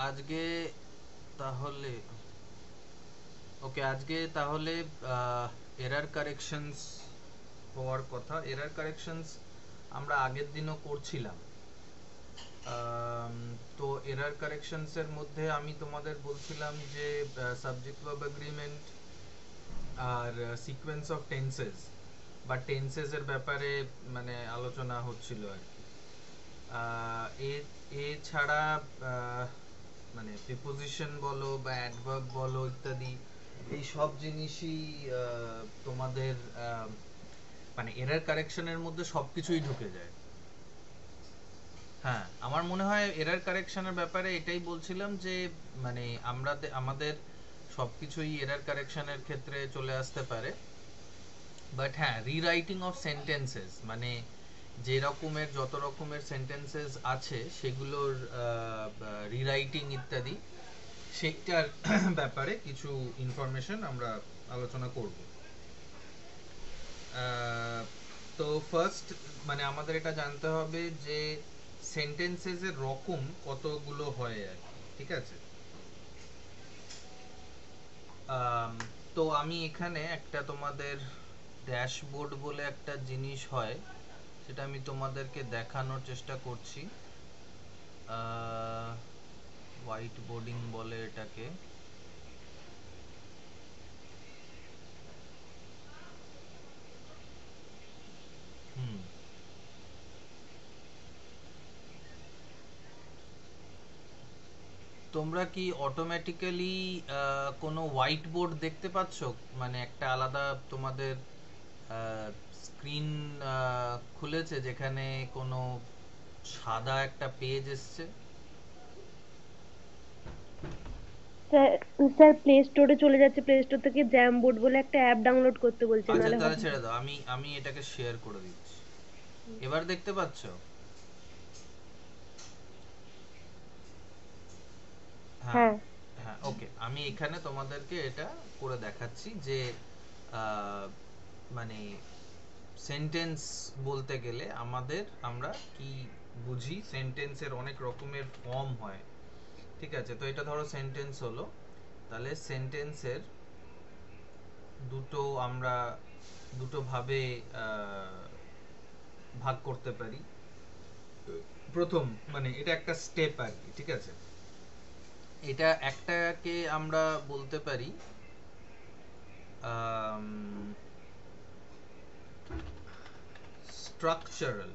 আজকে তাহলে ওকে আজকে তাহলে এরার কারেকশনস হওয়ার কথা। এরার কারেকশনস আমরা আগের দিনও করছিলাম। তো এরার কারেকশনস এর মধ্যে আমি তোমাদের বলছিলাম যে সাবজেক্ট ভার্ব এগ্রিমেন্ট আর সিকোয়েন্স অফ টেন্সেস বা টেন্সেস এর ব্যাপারে মানে আলোচনা হচ্ছিল আর কি। এছাড়া মানে প্রিপোজিশন বলো বা অ্যাডভার্ব বলো ইত্যাদি এই সব জিনিসই তোমাদের মানে এরার কারেকশনের মধ্যে সবকিছুই ঢুকে যায়। হ্যাঁ, আমার মনে হয় এরার কারেকশনের ব্যাপারে এটাই বলছিলাম যে মানে আমাদের সবকিছুই এরার কারেকশনের ক্ষেত্রে চলে আসতে পারে। বাট হ্যাঁ, রিরাইটিং অফ সেন্টেন্সেস মানে যে রকমের যত রকমের সেন্টেন্সেস আছে সেগুলোর রিরাইটিং ইত্যাদি সেইটার ব্যাপারে কিছু ইনফরমেশন আমরা আলোচনা করব। তো ফার্স্ট মানে আমাদের এটা জানতে হবে যে সেন্টেন্সেস এর রকম কতগুলো হয় আর কি, ঠিক আছে। তো আমি এখানে একটা তোমাদের ড্যাশবোর্ড বলে একটা জিনিস হয় সেটা আমি তোমাদেরকে দেখানোর চেষ্টা করছি। হোয়াইট বোর্ডিং বলে এটাকে। হুম, তোমরা কি অটোমেটিক্যালি কোনো হোয়াইট বোর্ড দেখতে পাচ্ছ? মানে একটা আলাদা তোমাদের স্ক্রিন খুলেছে যেখানে কোনো সাদা একটা পেজ এসছে? স্যার স্যার প্লে স্টোরে চলে যাচ্ছে, প্লে স্টোর থেকে জ্যামবোর্ড বলে একটা অ্যাপ ডাউনলোড করতে বলছে, আচ্ছা নাহলে তাহলে হবে না। ছেড়ে দাও, আমি আমি এটাকে শেয়ার করে দিচ্ছি। এবার দেখতে পাচ্ছ? হ্যাঁ, হ্যাঁ। হ্যাঁ, ওকে, আমি এখানে তোমাদেরকে এটা করে দেখাচ্ছি যে আহ, মানে সেন্টেন্স বলতে গেলে আমরা কি বুঝি। সেন্টেন্সের অনেক রকমের ফর্ম হয়, ঠিক আছে। তো এটা ধরো সেন্টেন্স হলো, তাহলে সেন্টেন্সের আমরা দুটো ভাবে ভাগ করতে পারি। প্রথম মানে এটা একটা স্টেপ আর কি, ঠিক আছে। এটা একটাকে আমরা বলতে পারি স্ট্রাকচারাল,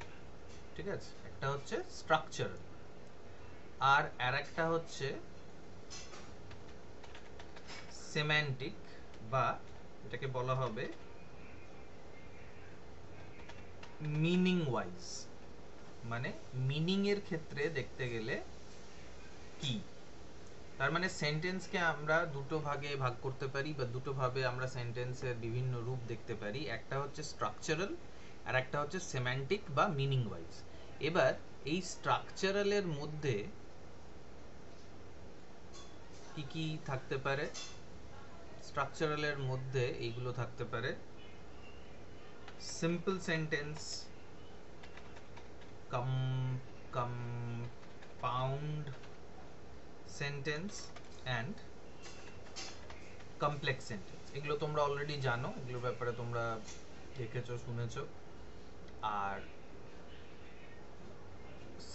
ঠিক আছে। একটা হচ্ছে স্ট্রাকচারাল আর আরেকটা হচ্ছে সেম্যান্টিক, বা এটাকে বলা হবে মিনিং ওয়াইজ। মানে মিনিং এর ক্ষেত্রে দেখতে গেলে কি, তার মানে সেন্টেন্সকে আমরা দুটো ভাগে ভাগ করতে পারি বা দুটো ভাবে আমরা সেন্টেন্সের বিভিন্ন রূপ দেখতে পারি। একটা হচ্ছে স্ট্রাকচারাল আর একটা হচ্ছে সেম্যান্টিক বা মিনিং ওয়াইজ। এবার এই স্ট্রাকচারালের মধ্যে কি কি থাকতে পারে? স্ট্রাকচারালের মধ্যে এইগুলো থাকতে পারে: simple sentence, compound sentence and complex sentence. এগুলো তোমরা অলরেডি জানো, এগুলোর ব্যাপারে তোমরা দেখেছো শুনেছো। আর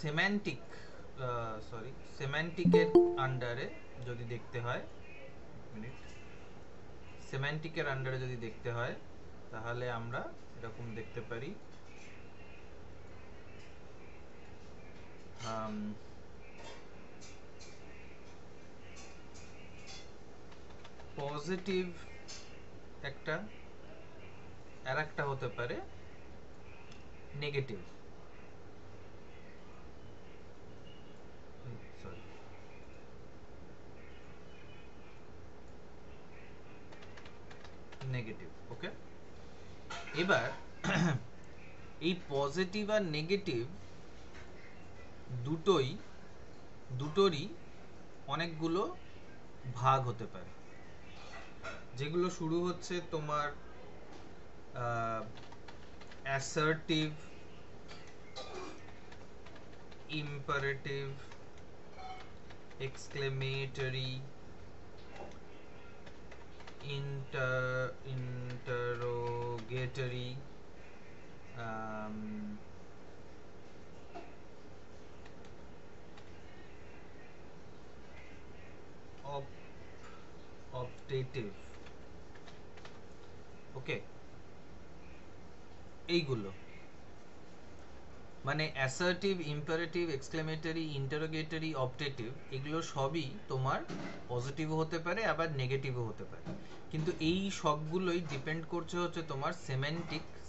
সেম্যান্টিক সেম্যান্টিকের আন্ডারে যদি দেখতে হয়, মিনিট, সেম্যান্টিকের আন্ডারে যদি দেখতে হয় তাহলে আমরা এরকম দেখতে পারি পজিটিভ একটা, আর একটা হতে পারে নেগেটিভ, সরি, নেগেটিভ, ওকে। এবার এই পজিটিভ আর নেগেটিভ দুটোই দুটোরই অনেকগুলো ভাগ হতে পারে, যেগুলো শুরু হচ্ছে তোমার assertive, imperative, exclamatory, interrogatory, um, optative, ওকে, এইগুলো মানে assertive, imperative, exclamatory, interrogatory, optative, এগুলো সবই তোমার পজিটিভও হতে পারে আবার নেগেটিভও হতে পারে, কিন্তু এই সবগুলোই ডিপেন্ড করছে হচ্ছে তোমার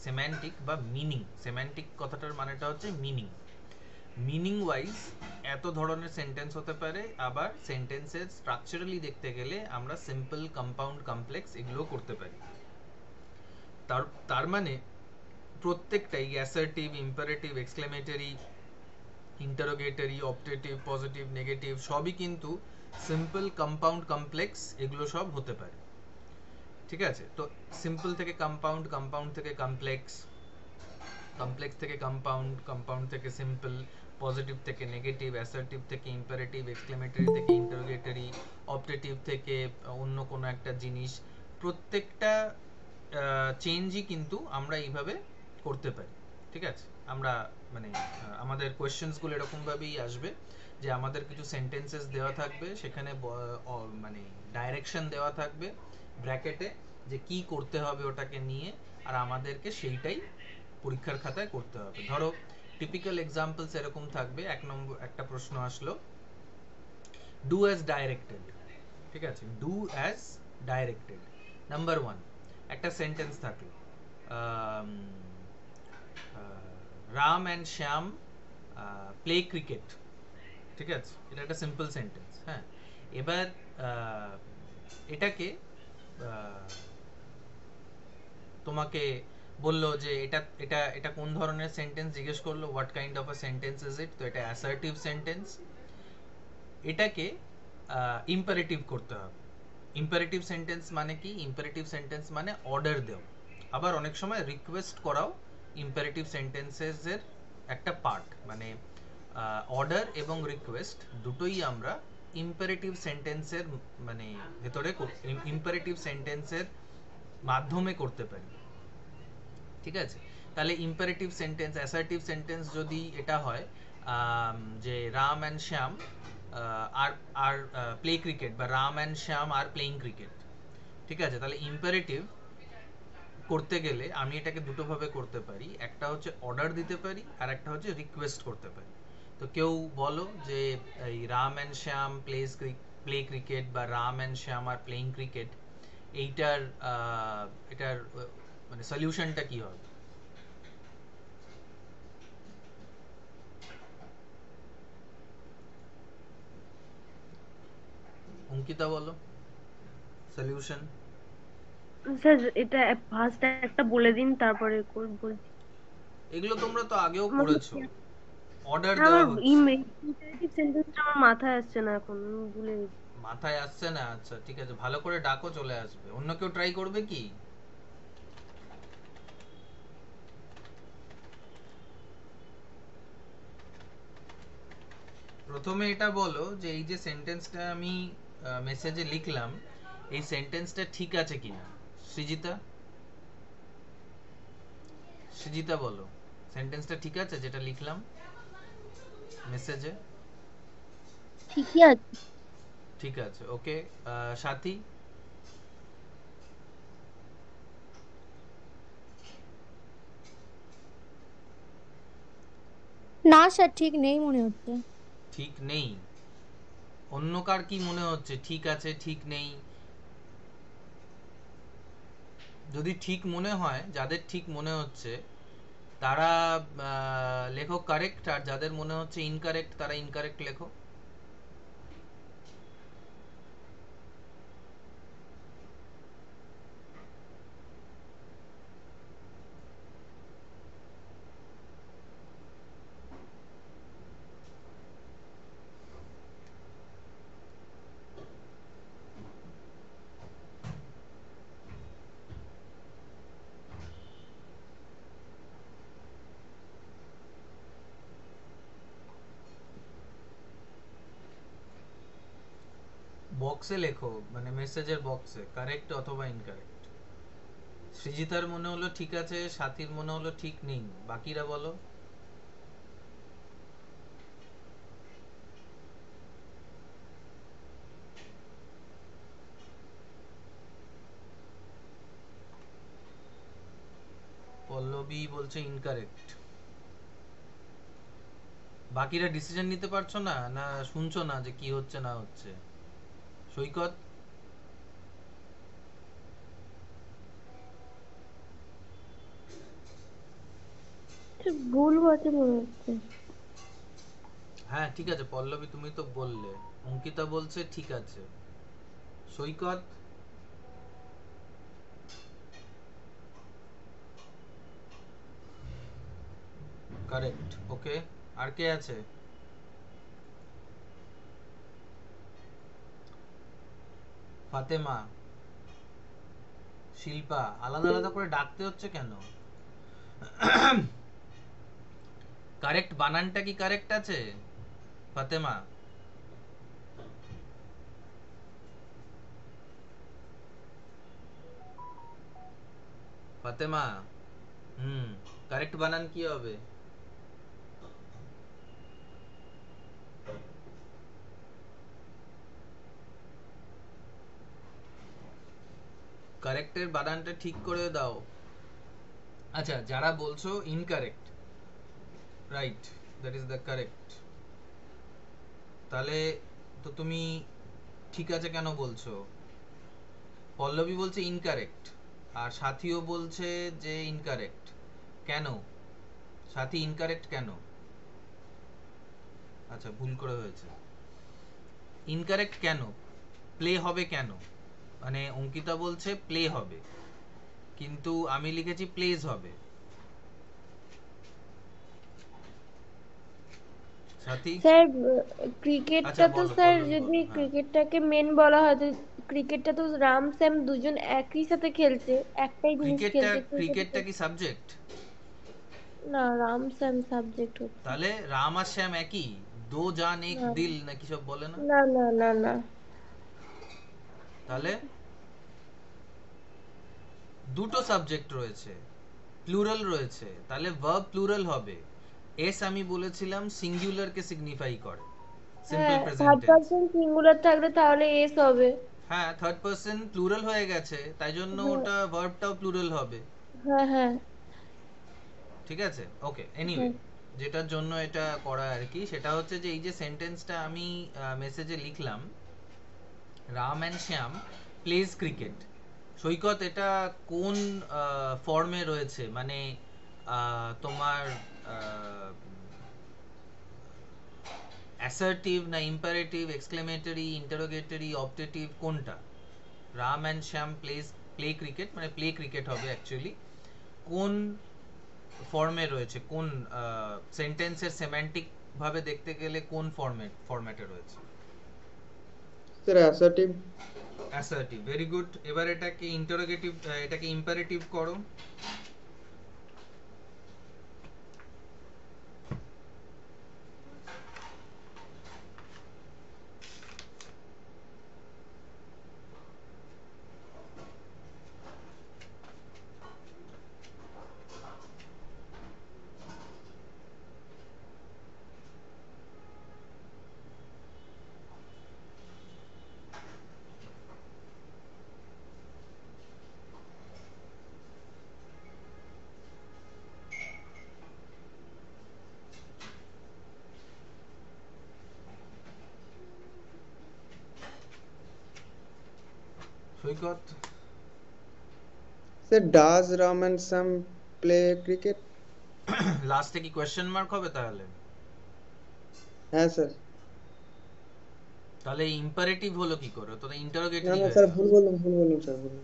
সেম্যান্টিক বা মিনিং। সেম্যান্টিক কথাটার মানেটা হচ্ছে মিনিং। মিনিং ওয়াইজ এত ধরনের সেন্টেন্স হতে পারে, আবার সেন্টেন্সের স্ট্রাকচারালি দেখতে গেলে আমরা সিম্পল, কম্পাউন্ড, কমপ্লেক্স এগুলো করতে পারি। তার মানে প্রত্যেকটাই assertive, imperative, exclamatory, interrogatory, optative, positive, negative সবই কিন্তু সিম্পল, কম্পাউন্ড, কমপ্লেক্স এগুলো সব হতে পারে। ঠিক আছে, তো সিম্পল থেকে কম্পাউন্ড, কম্পাউন্ড থেকে কমপ্লেক্স, কমপ্লেক্স থেকে কম্পাউন্ড, কম্পাউন্ড থেকে সিম্পল, পজিটিভ থেকে নেগেটিভ, অ্যাসার্টিভ থেকে ইম্পারেটিভ, এক্সক্লেমেটরি থেকে ইন্টারোগেটরি, অপটেটিভ থেকে অন্য কোনো একটা জিনিস, প্রত্যেকটা চেঞ্জই কিন্তু আমরা এইভাবে করতে পারি। ঠিক আছে, আমরা মানে আমাদের কোয়েশ্চেন্সগুলো এরকমভাবেই আসবে যে আমাদের কিছু সেন্টেন্সেস দেওয়া থাকবে, সেখানে মানে ডাইরেকশন দেওয়া থাকবে ব্র্যাকেটে যে কি করতে হবে ওটাকে নিয়ে, আর আমাদেরকে সেইটাই পরীক্ষার খাতায় করতে হবে। ধরো টিপিক্যাল এক্সাম্পলস এরকম থাকবে, এক নম্বর একটা প্রশ্ন আসলো, ডু অ্যাজ ডাইরেক্টেড। ঠিক আছে, ডু অ্যাজ ডাইরেক্টেড, নাম্বার 1 একটা সেন্টেন্স থাকলো, Ram and Shyam play cricket. ঠিক আছে, এটা একটা সিম্পল সেন্টেন্স। হ্যাঁ, এবার এটাকে তোমাকে বললো যে এটা এটা এটা কোন ধরনের সেন্টেন্স, জিজ্ঞেস করলো what kind of a sentence is it, তো এটা অ্যাসার্টিভ সেন্টেন্স। এটাকে ইম্পারেটিভ করতে হবে। ইম্পারেটিভ সেন্টেন্স মানে কি? ইম্পারেটিভ সেন্টেন্স মানে অর্ডার দেও, আবার অনেক সময় রিকোয়েস্ট করাও ইম্পারেটিভ সেন্টেন্সেসের একটা পার্ট। মানে অর্ডার এবং রিকোয়েস্ট দুটোই আমরা ইম্পারেটিভ সেন্টেন্সের মানে ভেতরে, ইম্পারেটিভ সেন্টেন্সের মাধ্যমে করতে পারি। ঠিক আছে, তাহলে ইম্পারেটিভ সেন্টেন্স, অ্যাসার্টিভ সেন্টেন্স যদি এটা হয় যে রাম অ্যান্ড শ্যাম আর আর প্লে ক্রিকেট, বা Ram and Shyam are playing cricket. ঠিক আছে, তাহলে ইম্পারেটিভ করতে গেলে আমি এটাকে দুটো ভাবে করতে পারি, একটা হচ্ছে অর্ডার দিতে পারি আর একটা হচ্ছে রিকোয়েস্ট করতে পারি। তো কেউ বলো যে এই Ram and Shyam play cricket, বা Ram and Shyam are playing cricket, এইটার এটার মানে সলিউশনটা কি হবে? অঙ্কিতা বলো সলিউশন। স্যার এটা ফার্স্ট একটা বলে দিন, তারপরে বলছি। এগুলো তোমরা তো আগেও মতলব করেছো, কি, অর্ডার আমার দেওয়া হচ্ছে। ইম্পারেটিভ সেন্টেন্সটা আমার মাথায় আসছে না এখন, আমি ভুলে গেছি। মাথায় আসছে না? আচ্ছা ঠিক আছে, ভালো করে ডাকো, চলে আসবে। অন্য কেউ ট্রাই করবে কি? প্রথমে এটা বলো যে এই যে সেন্টেন্সটা আমি মেসেজে লিখলাম, এই সেন্টেন্সটা ঠিক আছে কিনা। সৃজিতা, সৃজিতা বলো সেন্টেন্সটা ঠিক আছে যেটা লিখলাম মেসেজে? ঠিকই আছে। ঠিক আছে, ওকে। সাথী? না স্যার, ঠিক নেই মনে হচ্ছে। ঠিক নেই? অন্য কার কি মনে হচ্ছে ঠিক আছে, ঠিক নেই? যদি ঠিক মনে হয়, যাদের ঠিক মনে হচ্ছে তারা লেখো কারেক্ট, আর যাদের মনে হচ্ছে ইনকারেক্ট তারা ইনকারেক্ট লেখো। বক্সে লেখো, মানে মেসেজের বক্সে কারেক্ট অথবা ইনকারেক্ট। সৃজিতার মনে হলো ঠিক আছে, সাথীর মনে হলো ঠিক নেই, বাকিরা বলো। পল্লবী বলছে ইনকারেক্ট। বাকিরা ডিসিশন নিতে পারছো না, না শুনছো না যে কি হচ্ছে না হচ্ছে? সৈকত? ভুল বলছে মনে হচ্ছে। হ্যাঁ ঠিক আছে পল্লবী, তুমি তো বললে। অঙ্কিতা বলছে ঠিক আছে। সৈকত? কারেক্ট, ওকে। আর কে আছে? ফাতেমা, শিল্পা, আলাদা আলাদা করে ডাকতে হচ্ছে কেন? কারেক্ট বানানটা কি কারেক্ট আছে ফাতেমা? ফাতেমা, হুম, কারেক্ট বানান কি হবে? কারেক্টের বানানটা ঠিক করে দাও। আচ্ছা, যারা বলছো incorrect, right, that is the correct, তাহলে তো তুমি ঠিক আছে কেন বলছো? পল্লবী বলছে ইনকারেক্ট, আর সাথীও বলছে যে ইনকারেক্ট। কেন সাথী ইনকারেক্ট কেন? আচ্ছা, ভুল করে হয়েছে। ইনকারেক্ট কেন? প্লে হবে কেন? মানে অঙ্কিতা বলছে প্লে হবে, কিন্তু আমি লিখেছি প্লেজ হবে। সাথী? স্যার আচ্ছা ক্রিকেটটা তো বলো, স্যার পল্লবী যদি বলো। হ্যাঁ, ক্রিকেটটাকে মেন বলা হয় তো ক্রিকেটটা তো রাম স্যাম দুজন একই সাথে খেলছে, একটাই জিনিস ক্রিকেটটা খেলছে তো ক্রিকেটটা কি সাবজেক্ট? না, রাম স্যাম সাবজেক্ট হচ্ছে। তাহলে রাম আর শ্যাম একই? দো জান এক না দিল নাকি সব বলে না? না না না না। তাহলে দুটো সাবজেক্ট রয়েছে, প্লুরাল রয়েছে, তাহলে ভার্ব প্লুরাল হবে। এস আমি বলেছিলাম সিঙ্গুলার কে সিগনিফাই করে, সিম্পল হ্যাঁ, present third tense. Person singular থাকলে তাহলে এস হবে। হ্যাঁ, থার্ড পারসন প্লুরাল হয়ে গেছে, তাই জন্য হ্যাঁ ওটা ভার্বটাও প্লুরাল হবে। হ্যাঁ হ্যাঁ ঠিক আছে, ওকে। এনিওয়ে, হ্যাঁ। যেটার জন্য এটা করা আর কি, সেটা হচ্ছে যে এই যে সেন্টেন্সটা আমি মেসেজে লিখলাম, Ram and Shyam plays cricket. Saikat, এটা কোন ফর্মে রয়েছে? মানে তোমার অ্যাসার্টিভ না ইম্পারেটিভ, এক্সক্লেমেটরি, ইন্টারোগেটরি, অপটেটিভ, কোনটা? Ram and Shyam play cricket, মানে প্লে ক্রিকেট হবে অ্যাকচুয়ালি, কোন ফর্মে রয়েছে? কোন সেন্টেন্সের সেমান্টিক ভাবে দেখতে গেলে কোন ফরম্যাটে রয়েছে? Sir assertive. Assertive, very good. এবার এটাকে ইন্টারোগেটিভ, এটাকে ইম্পারেটিভ করো। Saikat? Sir does Ram and Sam play cricket? লাস্টে কি কোয়েশ্চেন মার্ক হবে তাহলে? হ্যাঁ স্যার। তাহলে ইম্পারেটিভ হলো কি করে? তো না ইন্টারোগেটরি না হয়ে স্যার, গেল। ভুল বললাম স্যার, ভুল।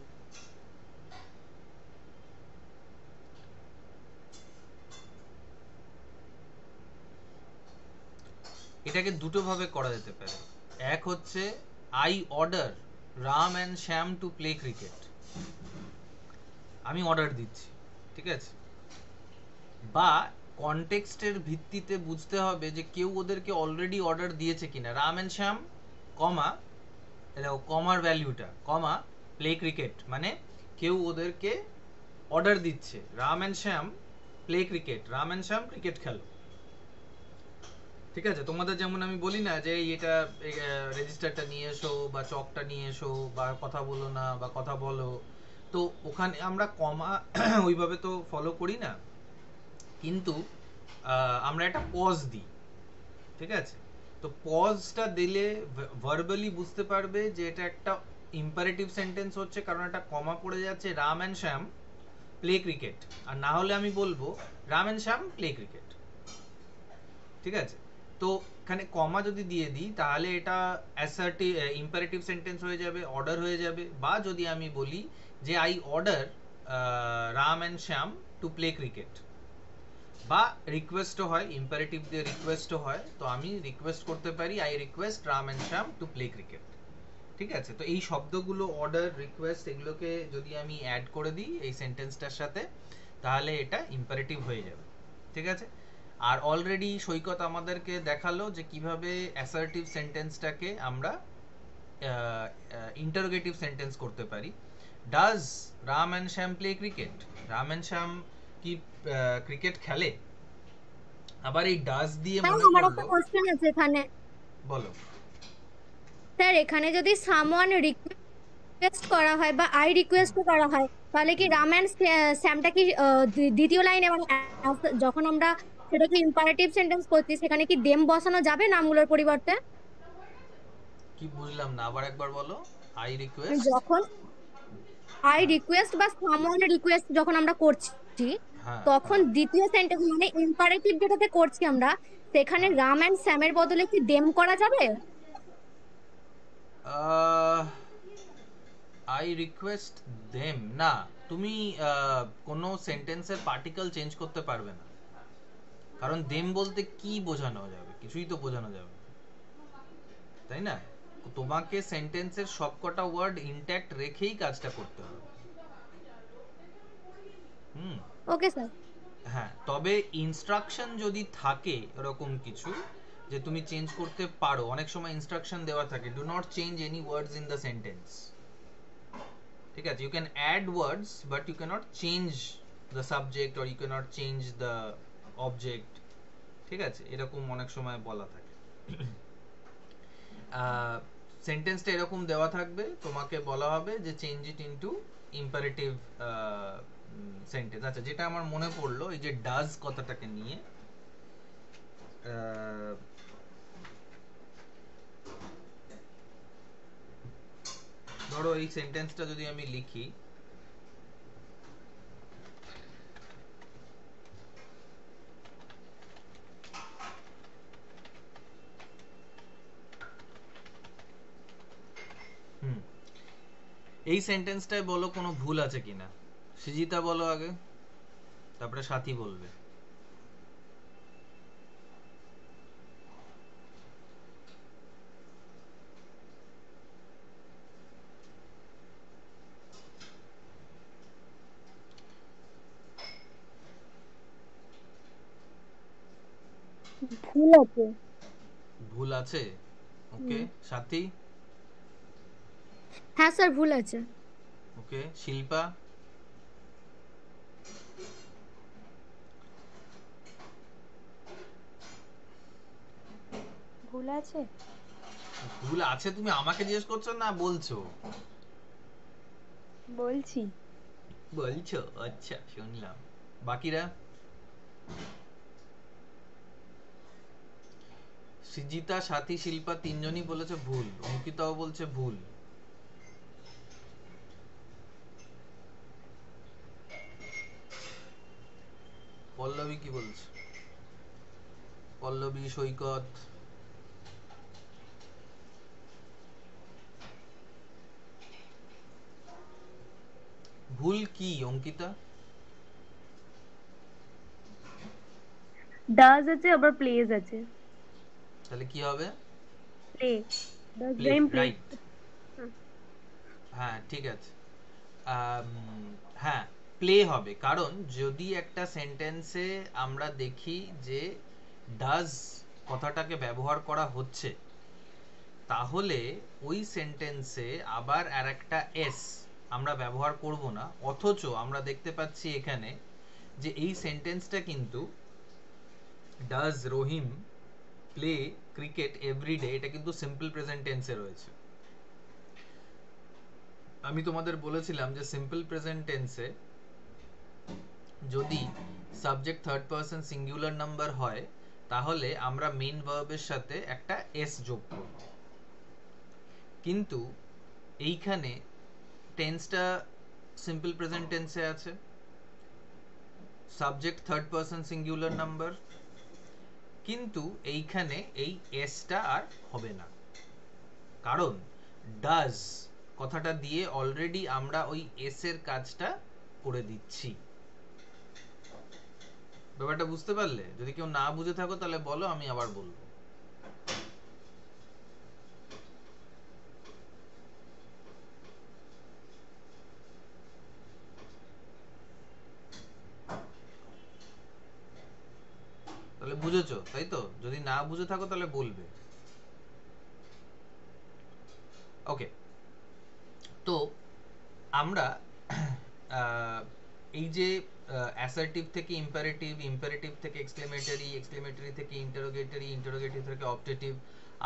এটাকে দুটো ভাবে করা যেতে পারে। এক হচ্ছে I order Ram and Shyam to play cricket, আমি অর্ডার দিচ্ছি, ঠিক আছে? বা কনটেক্সটের ভিত্তিতে বুঝতে হবে যে কেউ ওদেরকে অলরেডি অর্ডার দিয়েছে কিনা। রাম অ্যান্ড শ্যাম, কমা, দেখো কমার ভ্যালুটা, কমা প্লে ক্রিকেট মানে কেউ ওদেরকে অর্ডার দিচ্ছে, Ram and Shyam play cricket, Ram and Shyam cricket খেলো। ঠিক আছে, তোমাদের যেমন আমি বলি না যে এটা রেজিস্টারটা নিয়ে এসো বা চকটা নিয়ে এসো বা কথা বলো না বা কথা বলো, তো ওখানে আমরা কমা ওইভাবে তো ফলো করি না, কিন্তু আমরা একটা পজ দিই। ঠিক আছে, তো পজটা দিলে ভার্বালি বুঝতে পারবে যে এটা একটা ইম্পারেটিভ সেন্টেন্স হচ্ছে, কারণ একটা কমা পড়ে যাচ্ছে, Ram and Shyam play cricket. আর না হলে আমি বলবো Ram and Shyam play cricket. ঠিক আছে, তো এখানে কমা যদি দিয়ে দিই তাহলে এটা অ্যাসার্টিভ ইম্পারেটিভ সেন্টেন্স হয়ে যাবে, অর্ডার হয়ে যাবে। বা যদি আমি বলি যে I order Ram and Shyam to play cricket, বা রিকোয়েস্টও হয়, ইম্পারেটিভ দিয়ে রিকোয়েস্টও হয়, তো আমি রিকোয়েস্ট করতে পারি I request Ram and Shyam to play cricket. ঠিক আছে, তো এই শব্দগুলো অর্ডার, রিকোয়েস্ট, এগুলোকে যদি আমি অ্যাড করে দিই এই সেন্টেন্সটার সাথে তাহলে এটা ইম্পারেটিভ হয়ে যাবে। ঠিক আছে, আর অলরেডি সৈকত আমাদেরকে দেখালো যে কিভাবে অ্যাসার্টিভ সেন্টেন্সটাকে আমরা ইন্টারোগেটিভ সেন্টেন্স করতে পারি। Does Ram and Shyam play cricket? Ram and Shyam কি ক্রিকেট খেলে? আবার এই ডাজ দিয়ে স্যার মনে আমার একটা পড়লো, কোশ্চেন আছে এখানে। বলো। স্যার এখানে যদি সামওয়ান রিকোয়েস্ট করা হয় বা আই রিকোয়েস্ট করা হয়, তাহলে কি রাম অ্যান্ড স্যামটা কি দ্বিতীয় লাইনে মানে যখন আমরা সেটাকে ইম্পারেটিভ সেন্টেন্স করছি সেখানে কি দেম বসানো যাবে নামগুলোর পরিবর্তে? কি বুঝলাম না, আবার একবার বলো। আই রিকোয়েস্ট, যখন আই রিকোয়েস্ট বা সামওয়ান রিকোয়েস্ট যখন আমরা করছি, হ্যাঁ তখন হ্যাঁ, দ্বিতীয় সেন্টেন্স মানে ইম্পারেটিভ যেটাতে করছি আমরা, সেখানে হ্যাঁ। রাম অ্যান্ড স্যামের বদলে কি দেম করা যাবে? আই রিকোয়েস্ট দেম না, তুমি কোনো সেন্টেন্সের পার্টিকেল চেঞ্জ করতে পারবে না, কারণ দেম বলতে কি বোঝানো যাবে? কিছুই তো বোঝানো যাবে না, তাই না? তোমাকে সেন্টেন্সের সবকটা ওয়ার্ড ইনট্যাক্ট রেখেই কাজটা করতে হবে। হুম, ওকে স্যার। হ্যাঁ, তবে ইনস্ট্রাকশন যদি থাকে এরকম কিছু যে তুমি চেঞ্জ করতে পারো, অনেক সময় ইনস্ট্রাকশন দেওয়া থাকে, do not change any words in the sentence. ঠিক আছে, you can add words but you cannot change the subject or you cannot change the object. ঠিক আছে, এরকম অনেক সময় বলা থাকে। সেন্টেন্সটা এরকম দেওয়া থাকবে, তোমাকে বলা হবে যে change it into imperative sentence. আচ্ছা, যেটা আমার মনে পড়লো এই যে ডাজ কথাটাকে নিয়ে, ধরো এই সেন্টেন্সটা যদি আমি লিখি, হুম, এই সেন্টেন্সটায় বলো কোনো ভুল আছে কিনা। সৃজিতা বলো আগে, তারপরে সাথী বলবে। ভুল আছে। ভুল আছে, ওকে। সাথী? হ্যাঁ স্যার ভুল আছে। ওকে। শিল্পা? ভুল আছে। ভুল আছে, তুমি আমাকে জিজ্ঞেস করছো না বলছো? বলছি। বলছো, আচ্ছা শুনলাম। বাকিরা? সৃজিতা, সাথী, শিল্পা তিনজনই বলেছে ভুল, অঙ্কিতাও বলছে ভুল। পল্লবী কি বলছে? পল্লবী, সৈকত? ভুল কি অঙ্কিতা? ডাজ আছে আবার প্লেজ আছে। তাহলে কি হবে? Play. Does play, Rahim play. Right. হ্যাঁ ঠিক আছে। হ্যাঁ, প্লে হবে, কারণ যদি একটা সেন্টেন্সে আমরা দেখি যে ডাজ কথাটাকে ব্যবহার করা হচ্ছে, তাহলে ওই সেন্টেন্সে আবার আরেকটা এস আমরা ব্যবহার করব না, অথচ আমরা দেখতে পাচ্ছি এখানে যে এই সেন্টেন্সটা কিন্তু does Rahim play cricket every day, এটা কিন্তু সিম্পল প্রেজেন্ট টেন্সে রয়েছে। আমি তোমাদের বলেছিলাম যে সিম্পল প্রেজেন্ট টেন্সে যদি subject third person singular number হয় তাহলে আমরা মেইন ভার্বের সাথে একটা এস যোগ করব, কিন্তু এইখানে টেন্সটা সিম্পল প্রেজেন্ট টেন্সে আছে, subject third person singular number, কিন্তু এইখানে এই এসটা আর হবে না, কারণ ডাজ কথাটা দিয়ে অলরেডি আমরা ওই এস এর কাজটা করে দিচ্ছি। ব্যাপারটা বুঝতে পারলে? যদি কেউ না বুঝে থাকো তাহলে বলো, আমি আবার বলবো। তাহলে বুঝেছো তাই তো? যদি না বুঝে থাকো তাহলে বলবে। ওকে, তো আমরা এই যে অ্যাসার্টিভ থেকে ইম্পারেটিভ, ইম্পারেটিভ থেকে এক্সক্লেমেটরি, এক্সক্লেমেটরি থেকে ইন্টারোগেটরি, ইন্টারোগেটরি থেকে অবজেক্টিভ,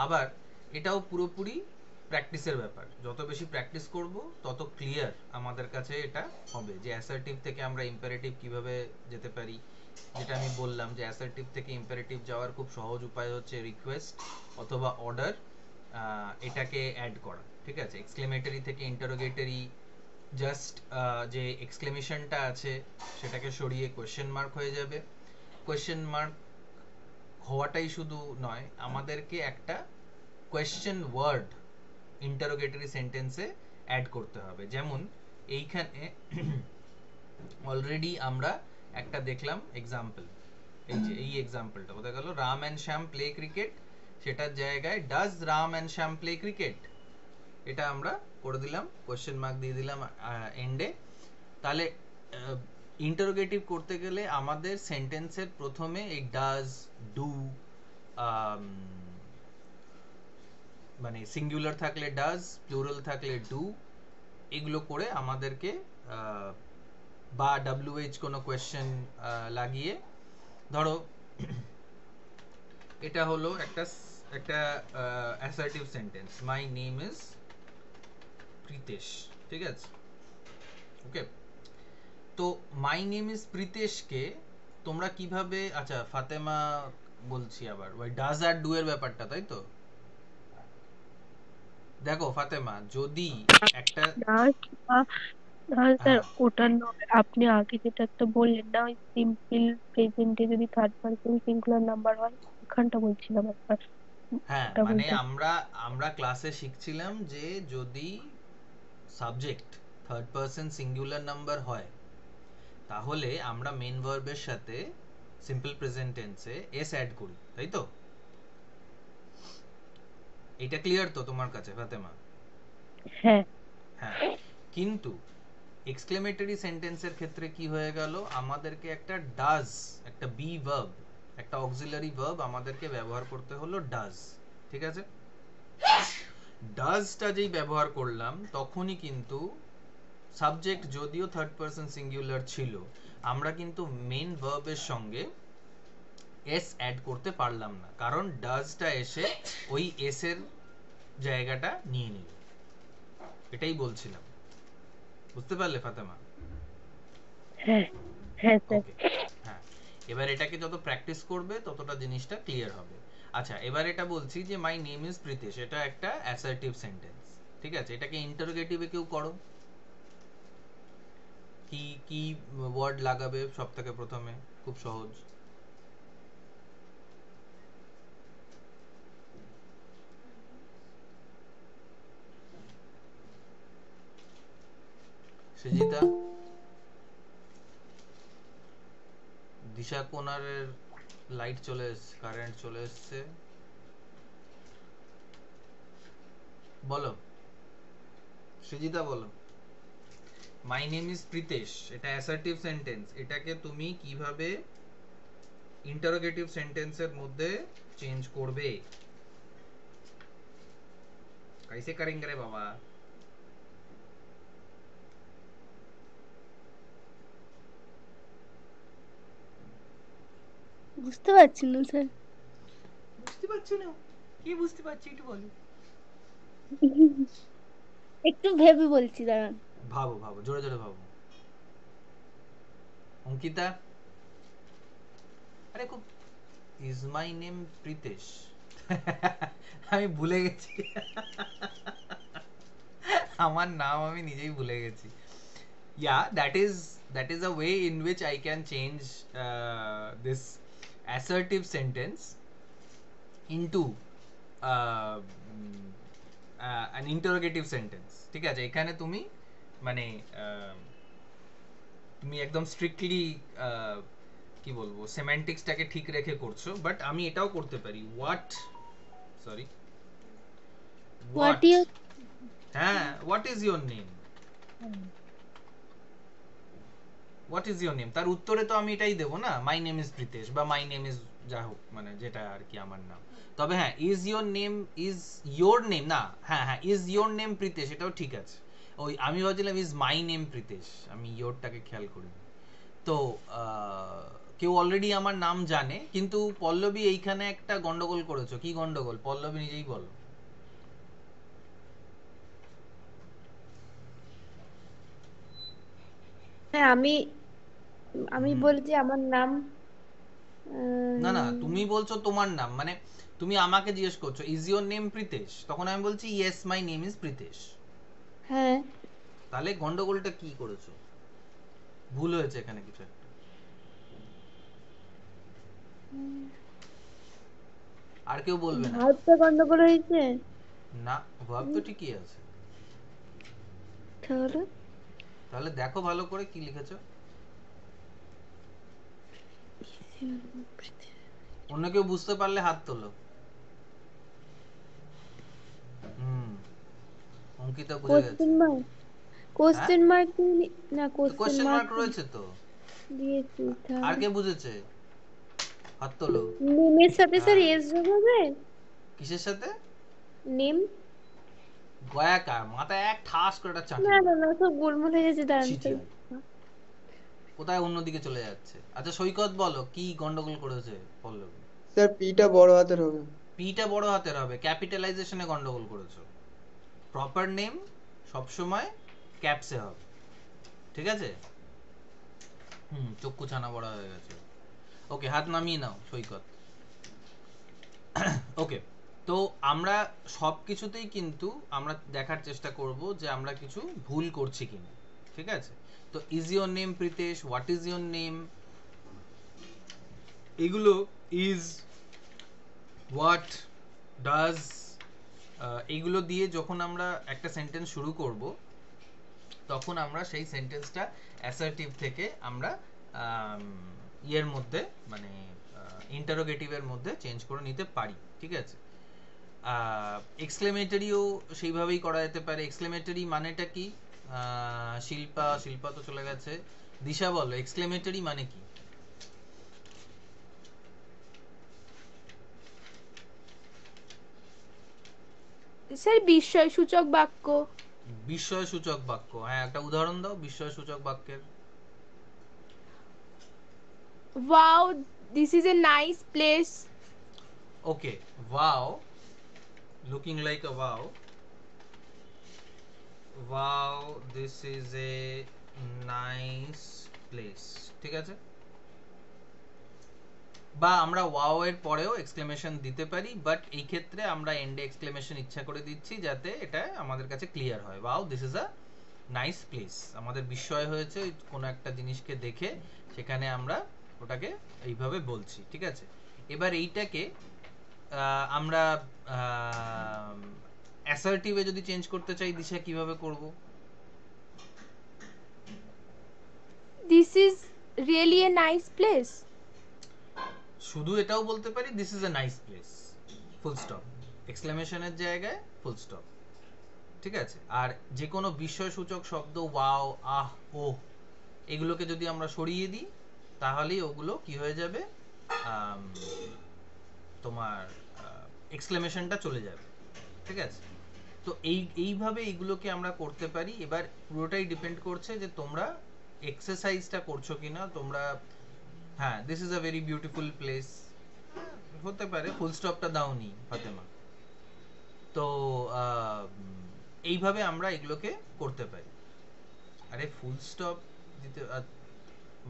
আবার এটাও পুরোপুরি প্র্যাকটিসের ব্যাপার। যত বেশি প্র্যাকটিস করব তত ক্লিয়ার আমাদের কাছে এটা হবে যে অ্যাসার্টিভ থেকে আমরা ইম্পারেটিভ কিভাবে যেতে পারি। যেটা আমি বললাম যে অ্যাসার্টিভ থেকে ইম্পারেটিভ যাওয়ার খুব সহজ উপায় হচ্ছে রিকোয়েস্ট অথবা অর্ডার, এটাকে অ্যাড করা, ঠিক আছে? এক্সক্লেমেটরি থেকে ইন্টারোগেটরি জাস্ট যে এক্সক্লেমেশনটা আছে সেটাকে সরিয়ে কোয়েশ্চেন মার্ক হয়ে যাবে। কোয়েশ্চেন মার্ক হওয়াটাই শুধু নয়, আমাদেরকে একটা কোয়েশ্চেন ওয়ার্ড ইন্টারোগেটরি সেন্টেন্সে অ্যাড করতে হবে। যেমন এইখানে অলরেডি আমরা একটা দেখলাম এক্সাম্পল, এই যে এই এক্সাম্পলটা কোথায় গেল, Ram and Shyam play cricket, সেটার জায়গায় does Ram and Shyam play cricket, এটা আমরা করে দিলাম, কোশ্চেন মার্ক দিয়ে দিলাম এন্ডে। তাহলে ইন্টারোগেটিভ করতে গেলে আমাদের সেন্টেন্সের প্রথমে এই ডাজ, ডু, মানে সিঙ্গুলার থাকলে ডাজ, প্লুরাল থাকলে ডু, এগুলো করে আমাদেরকে বা WH কোনো কোয়েশ্চেন লাগিয়ে, ধরো এটা হলো একটা assertive sentence, my name is Pritesh, ঠিক আছে? ওকে, তো মাই নেম ইজ প্রীতেশকে তোমরা কিভাবে, আচ্ছা ফাতেমা বলছি আবার, ওই ডাজ আর ডু এর ব্যাপারটা, তাই তো? দেখো ফাতেমা, যদি একটা স্যার ওটা নয়, আপনি আগে যেটা একটা বললেন না, ওই সিম্পল প্রেজেন্টে যদি থার্ড পারসন সিঙ্গুলার নাম্বার হয়, ওখানটা বলছিলাম একবার। হ্যাঁ, ওটা মানে বলতে আমরা ক্লাসে শিখছিলাম যে যদি subject third person singular number হয় তাহলে আমরা মেইন ভার্বের সাথে সিম্পল প্রেজেন্ট টেন্সে এস অ্যাড করি, তাই তো? এটা ক্লিয়ার তো তোমার কাছে ফাতেমা? হ্যাঁ হ্যাঁ, কিন্তু এক্সক্লেমেটরি সেন্টেন্সের ক্ষেত্রে কি হয়ে গেল, আমাদেরকে একটা ডাজ, একটা বি ভার্ব, একটা অক্সিলারি ভার্ব আমাদেরকে ব্যবহার করতে হলো ডাজ, ঠিক আছে? ডাজটা যেই ব্যবহার করলাম তখনই কিন্তু সাবজেক্ট যদিও থার্ড পারসন সিঙ্গুলার ছিল, আমরা কিন্তু মেইন ভার্বের সঙ্গে এস অ্যাড করতে পারলাম না, কারণ ডাজটা এসে ওই এস এর জায়গাটা নিয়ে নিল। এটাই বলছিলাম, বুঝতে পারলে ফাতেমা? হ্যাঁ হ্যাঁ স্যার। ওকে, হ্যাঁ, এবার এটাকে যত প্র্যাকটিস করবে ততটা জিনিসটা ক্লিয়ার হবে। আচ্ছা, এবার এটা বলছি যে মাই নেম ইজ প্রীতেশ, এটা একটা অ্যাসার্টিভ সেন্টেন্স, ঠিক আছে? এটাকে ইন্টারোগেটিভে কেউ করো, কি কি ওয়ার্ড লাগাবে সবথেকে প্রথমে? খুব সহজ, সৃজিতা, দিশা কোনারের লাইট চলে এসছে, কারেন্ট চলে এসছে, বলো সৃজিতা বলো। মাই নেম ইজ প্রীতেশ, এটা অ্যাসার্টিভ সেন্টেন্স, এটাকে তুমি কিভাবে ইন্টারোগেটিভ সেন্টেন্সের মধ্যে চেঞ্জ করবে? कैसे करेंगे रे बाबा? বুঝতে পারছি না স্যার। বুঝতে পারছো না? কি বুঝতে পারছি একটু বলো। একটু ভেবে বলছি, দাঁড়ান। ভাবো ভাবো, জোরে জোরে ভাবো। অঙ্কিতা, আরে খুব, ইজ মাই নেম প্রীতেশ। আমি ভুলে গেছি, আমার নাম আমি নিজেই ভুলে গেছি। Yeah, that is a way in which I can change this assertive sentence into uh, an interrogative sentence. ঠিক আছে, এখানে তুমি মানে তুমি একদম স্ট্রিক্টলি কি বলবো, সেমান্টিক্সটাকে ঠিক রেখে করছো, বাট আমি এটাও করতে পারি, হোয়াট, সরি, হোয়াট, হ্যাঁ, what is your name, what is your name, তার উত্তরে তো আমি এটাই দেবো না, মাই নেম ইজ প্রীতেশ বা মাই নেম ইজ যা হোক, মানে যেটা আর কি আমার নাম। তবে হ্যাঁ, ইজ ইওর নেম না, হ্যাঁ হ্যাঁ, ইজ ইওর নেম প্রীতেশ, এটাও ঠিক আছে। ওই আমি ভাবছিলাম ইজ মাই নেম প্রীতেশ, আমি ইওরটাকে খেয়াল করিনি। তো কেউ অলরেডি আমার নাম জানে, কিন্তু পল্লবী এইখানে একটা গন্ডগোল করেছো। কি গন্ডগোল, পল্লবী নিজেই বলো। হ্যাঁ, আমি আমি বলছি আমার নাম, না না, তুমি বলছো তোমার নাম, মানে তুমি আমাকে জিজ্ঞেস করছো ইজ ইওর নেম প্রীতেশ, তখন আমি বলছি yes my name is Pritesh. হ্যাঁ, তাহলে গন্ডগোলটা কি করেছো, ভুল হয়েছে এখানে কিছু একটা। আর কেউ বলবে না? ভাবতে গন্ডগোল হয়েছে। না, ভাব তো ঠিকই আছে। তাহলে দেখো ভালো করে কি লিখেছো। অন্য কেউ বুঝতে পারলে হাত তোলো। অঙ্কিতা বুঝে গেছে। কোশ্চেন মার্ক না, কোশ্চেন মার্ক রয়েছে তো দিয়েছি। আর কে বুঝেছে, হাত তোলো। নেমের সাথে স্যার এস যোগ হবে? কিসের সাথে? নেম। গয়াকা মাথায় এক ঠাস করে একটা চাটি। না না না, সব গোলমাল হয়ে যাচ্ছে, দাঁড়ান স্যার। কোথায় অন্যদিকে চলে যাচ্ছে। আচ্ছা সৈকত বলো, কি গন্ডগোল করেছে পল্লবী? স্যার পিটা বড় হাতের হবে। পিটা বড় হাতের হবে, ক্যাপিটালাইজেশনে গন্ডগোল করেছো। প্রপার নেম সব সময় ক্যাপসে হবে, ঠিক আছে? চক্ষু ছানা বড় হয়ে গেছে। ওকে, হাত নামিয়ে নাও সৈকত। ওকে, তো আমরা সব কিছুতেই কিন্তু আমরা দেখার চেষ্টা করব যে আমরা কিছু ভুল করছি কিনা, ঠিক আছে? তো is your name Pritesh, what is your name, এগুলো ইজ, হোয়াট, ডাজ, এইগুলো দিয়ে যখন আমরা একটা সেন্টেন্স শুরু করব, তখন আমরা সেই সেন্টেন্সটা অ্যাসার্টিভ থেকে আমরা ইয়ের মধ্যে মানে ইন্টারোগেটিভের মধ্যে চেঞ্জ করে নিতে পারি, ঠিক আছে? এক্সক্লেমেটরিও সেইভাবেই করা যেতে পারে। এক্সক্লেমেটরি মানেটা কি? শিল্পা তো চলে গেছে, দিশা বলো এক্সক্লেমেটরি মানে কি? স্যার বিস্ময়সূচক বাক্য। বিস্ময়সূচক বাক্য, হ্যাঁ, একটা উদাহরণ দাও বিস্ময়সূচক বাক্যের। Wow, this is a nice place. Okay, wow, looking like a wow, wow, this is a nice place, ঠিক আছে? বা আমরা ওয়াও এর পরেও এক্সক্লেমেশন দিতে পারি, বাট এই ক্ষেত্রে আমরা এন্ডে এক্সক্লেমেশন ইচ্ছা করে দিচ্ছি যাতে এটা আমাদের কাছে ক্লিয়ার হয়। Wow, this is a nice place, আমাদের বিস্ময় হয়েছে কোনো একটা জিনিসকে দেখে, সেখানে আমরা ওটাকে এইভাবে বলছি, ঠিক আছে? এবার এইটাকে আমরা অ্যাসার্টিভে যদি চেঞ্জ করতে চাই, দিশা কিভাবে করব? This is really a nice place. শুধু এটাও বলতে পারি this is a nice place, full stop, এক্সক্লেমেশনের জায়গায় ফুল স্টপ, ঠিক আছে? আর যে কোনো বিস্ময়সূচক শব্দ ওয়াও, আহ, ও, এগুলোকে যদি আমরা সরিয়ে দিই, তাহলেই ওগুলো কি হয়ে যাবে, তোমার এক্সক্লেমেশনটা চলে যাবে, ঠিক আছে? তো এইভাবে এগুলোকে আমরা করতে পারি। এবার পুরোটাই ডিপেন্ড করছে যে তোমরা এক্সারসাইজটা করছো কিনা। তোমরা হ্যাঁ, this is a very beautiful place হতে পারে, ফুল স্টপটা দাওনি ফাতেমা। তো এইভাবে আমরা এগুলোকে করতে পারি। আরে ফুল স্টপ দিতে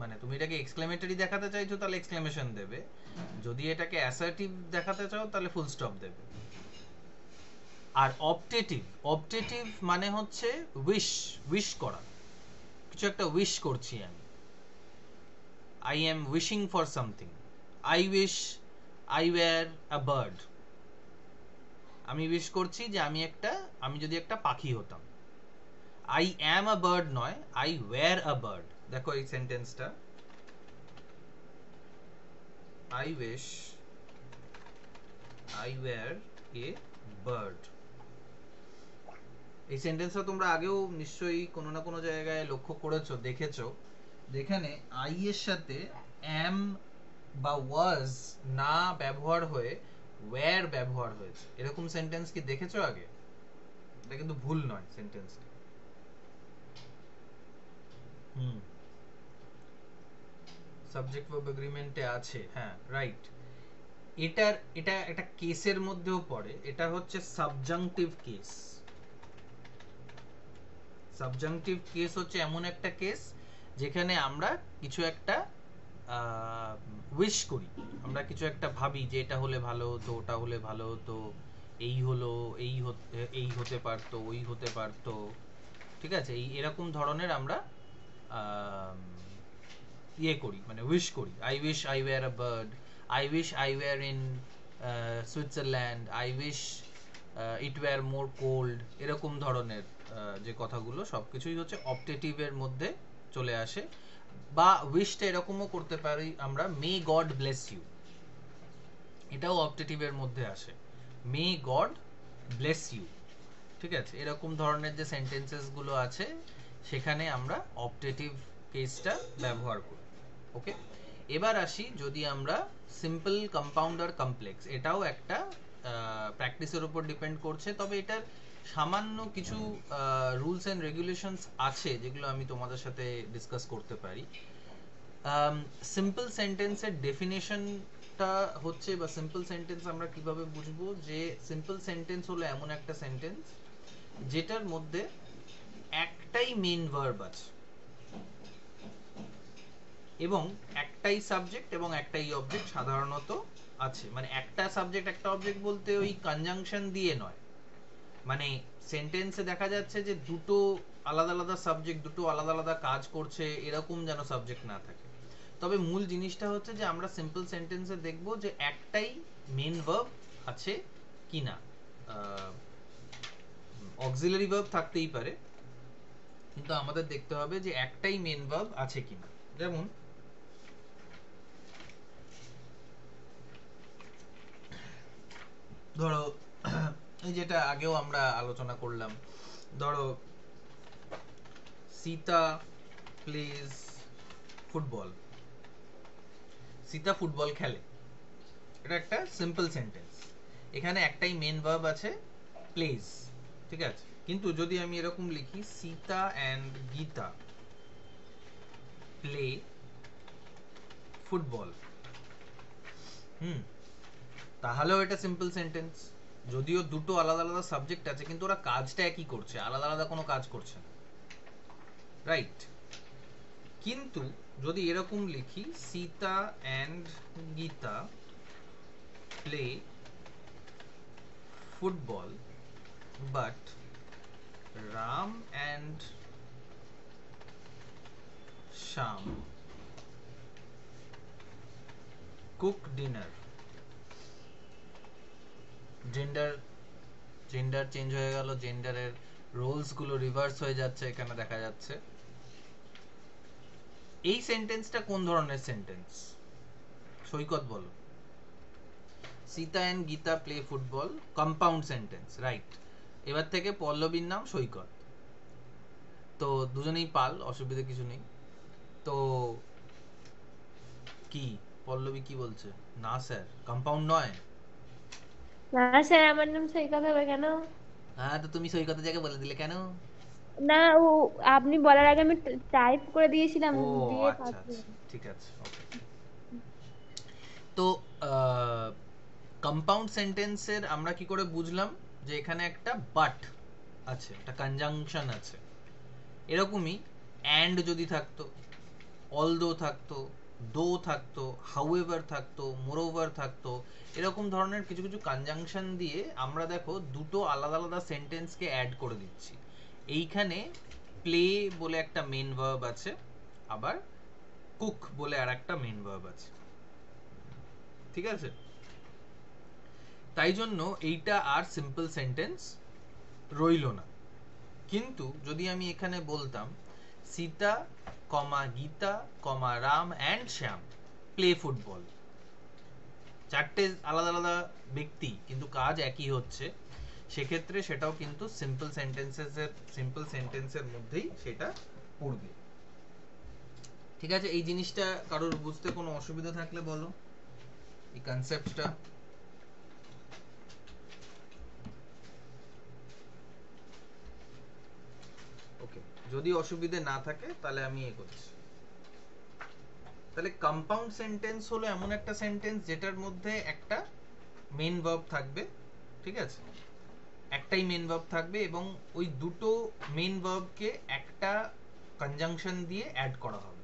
মানে তুমি এটাকে এক্সক্লেমেটরি দেখাতে চাইছো তাহলে এক্সক্লেমেশন দেবে, যদি এটাকে অ্যাসার্টিভ দেখাতে চাও তাহলে ফুল স্টপ দেবে। আর অবটেটিভ মানে হচ্ছে উইশ করা, কিছু একটা উইশ করছি আমি। I am wishing for something. I wish I were a bird. আমি উইশ করছি যে আমি যদি একটা পাখি হতাম। I am a bird নয়, I were a bird. দেখো এই সেন্টেন্সটা, I wish I were a bird. এই সেন্টেন্সটা তোমরা আগেও নিশ্চয়ই কোনো না কোনো জায়গায় লক্ষ্য করেছো, দেখেছো। যেখানে আই এর সাথে am বা was না ব্যবহার হয়ে were ব্যবহার হয়েছে, এরকম সেন্টেন্স কি দেখেছো আগে? এটা কিন্তু ভুল নয় সেন্টেন্সটা। সাবজেক্ট ভার্ব এগ্রিমেন্টে আছে, হ্যাঁ রাইট। এটা একটা কেসের মধ্যেও পড়ে, এটা হচ্ছে সাবজাংটিভ কেস। সাবজাংটিভ কেস হচ্ছে এমন একটা কেস যেখানে আমরা কিছু একটা উইশ করি, আমরা কিছু একটা ভাবি যে এটা হলে ভালো হতো, ওটা হলে ভালো হতো, এই হলো, এই হতে পারতো, ওই হতে পারতো, ঠিক আছে? এরকম ধরনের আমরা ইয়ে করি, মানে উইশ করি। I wish I were a bird, I wish I were in Switzerland, I wish it were more cold, এরকম ধরনের যে কথাগুলো সবকিছুই হচ্ছে অপটেটিভের মধ্যে চলে আসে। বা উইশটা এরকমও করতে পারি আমরা, মে গড ব্লেস ইউ, এটাও অপটেটিভের মধ্যে আসে, মে গড ব্লেস ইউ, ঠিক আছে? এরকম ধরনের যে সেন্টেন্সেস গুলো আছে সেখানে আমরা অপটেটিভ কেসটা ব্যবহার করি। ওকে, এবার আসি যদি আমরা সিম্পল, কম্পাউন্ড আর কমপ্লেক্স, এটাও একটা প্র্যাকটিসের উপর ডিপেন্ড করছে, তবে এটার সামান্য কিছু রুলস এন্ড রেগুলেশনস আছে যেগুলো আমি তোমাদের সাথে ডিসকাস করতে পারি। সিম্পল সেন্টেন্সের ডেফিনেশনটা হচ্ছে, বা সিম্পল সেন্টেন্স আমরা কিভাবে বুঝবো, যে সিম্পল সেন্টেন্স হলো এমন একটা সেন্টেন্স যেটার মধ্যে একটাই মেইন ভার্ব আছে এবং একটাই সাবজেক্ট এবং একটাই অবজেক্ট সাধারণত আছে। মানে একটা সাবজেক্ট একটা অবজেক্ট বলতে ওই কনজাংশন দিয়ে নয়, মানে সেন্টেন্সে দেখা যাচ্ছে যে দুটো আলাদা আলাদা সাবজেক্ট দুটো আলাদা আলাদা কাজ করছে, এরকম যেন সাবজেক্ট না থাকে। তবে মূল জিনিসটা হচ্ছে যে আমরা সিম্পল সেন্টেন্সে দেখব যে একটাই মেইন ভার্ব আছে কিনা। অক্সিলারি ভার্ব থাকতেই পারে, কিন্তু আমাদের দেখতে হবে যে একটাই মেইন ভার্ব আছে কিনা। যেমন ধরো এই যেটা আগেও আমরা আলোচনা করলাম, ধরো Sita plays football, Sita football খেলে, এটা একটা সিম্পল সেন্টেন্স। এখানে একটাই মেইন ভার্ব আছে প্লেজ, ঠিক আছে? কিন্তু যদি আমি এরকম লিখি Sita and Gita play football, তাহলেও এটা সিম্পল সেন্টেন্স। যদিও দুটো আলাদা আলাদা সাবজেক্ট আছে কিন্তু ওরা কাজটা একই করছে, আলাদা আলাদা কোনো কাজ করছে না, রাইট? কিন্তু যদি এরকম লিখি Sita and Gita play football but Ram and Shyam cook dinner, gender change হয়ে গেল, জেন্ডারের রোলস গুলো রিভার্স হয়ে যাচ্ছে এখানে দেখা যাচ্ছে। এই সেন্টেন্সটা কোন ধরনের সেন্টেন্স? সৈকত বলো। Sita and Gita play football, compound sentence, right? এবার থেকে পল্লবীর নাম সৈকত, তো দুজনেই পাল, অসুবিধা কিছু নেই। তো কি পল্লবী কি বলছে? না স্যার, কম্পাউন্ড নয়। না স্যার, আমার নাম সৈকত হবে কেন? হ্যাঁ, তো তুমি সৈকতের জায়গায় বলে দিলে কেন? না, ও আপনি বলার আগে আমি টাইপ করে দিয়েছিলাম, ও দিয়ে আচ্ছা আচ্ছা, ঠিক আছে, ওকে। তো কম্পাউন্ড সেন্টেন্সের আমরা কি করে বুঝলাম যে এখানে একটা বাট আছে, একটা কনজাংশন আছে। এরকমই অ্যান্ড যদি থাকতো, অলদো থাকতো, দো থাকতো, হাউএভার থাকতো, মোরওভার থাকতো, এরকম ধরনের কিছু কিছু কনজাংশন দিয়ে আমরা দেখো দুটো আলাদা আলাদা সেন্টেন্সকে অ্যাড করে দিচ্ছি। এইখানে প্লে বলে একটা মেন ভার্ব আছে, আবার কুক বলে আর একটা মেন ভার্ব আছে, ঠিক আছে? তাই জন্য এইটা আর সিম্পল সেন্টেন্স রইল না। কিন্তু যদি আমি এখানে বলতাম Sita comma Gita comma Ram and Shyam play football, চারটে আলাদা আলাদা ব্যক্তি কিন্তু কাজ একই হচ্ছে, সেক্ষেত্রে সেটাও কিন্তু সিম্পল সেন্টেন্সের মধ্যেই সেটা পড়বে। ঠিক আছে? এই জিনিসটা কারোর বুঝতে কোনো অসুবিধা থাকলে বলো, এই কনসেপ্টটা। ওকে, যদি অসুবিধে না থাকে তাহলে আমি করছি। তাহলে কম্পাউন্ড সেন্টেন্স হলো এমন একটা সেন্টেন্স যেটার মধ্যে একটা মেন ভার্ব থাকবে, ঠিক আছে? একটাই মেন ভার্ব থাকবে এবং ওই দুটো মেন ভার্বকে একটা কনজাংশন দিয়ে অ্যাড করা হবে।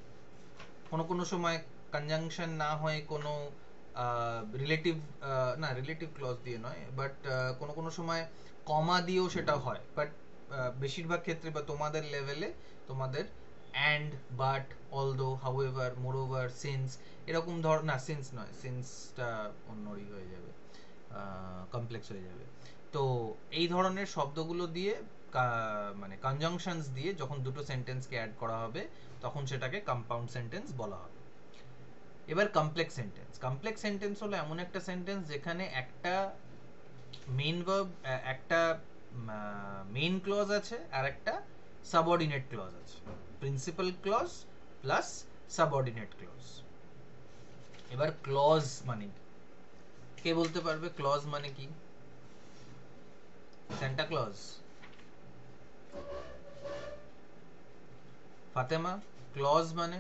কোনো কোনো সময় কনজাংশন না হয় কোনো রিলেটিভ, না রিলেটিভ ক্লজ দিয়ে নয়, বাট কোনো কোনো সময় কমা দিয়েও সেটা হয়, বাট বেশিরভাগ ক্ষেত্রে বা তোমাদের লেভেলে তোমাদের and, but, although, however, moreover, since, এরকম ধর, না সিন্স নয়, সিন্সটা অন্যরই হয়ে যাবে, কমপ্লেক্স হয়ে যাবে। তো এই ধরনের শব্দগুলো দিয়ে মানে কনজাংশনস দিয়ে যখন দুটো সেন্টেন্সকে অ্যাড করা হবে তখন সেটাকে কম্পাউন্ড সেন্টেন্স বলা হবে। এবার কমপ্লেক্স সেন্টেন্স হলো এমন একটা সেন্টেন্স যেখানে একটা মেইন ভার্ব, একটা মেইন ক্লজ আছে আর একটা সাবঅর্ডিনেট ক্লজ আছে, principal clause plus subordinate clause. এবার ক্লজ মানে কে বলতে পারবে ক্লজ মানে কি? সেন্টা ক্লজ, ফাতেমা, ক্লজ মানে?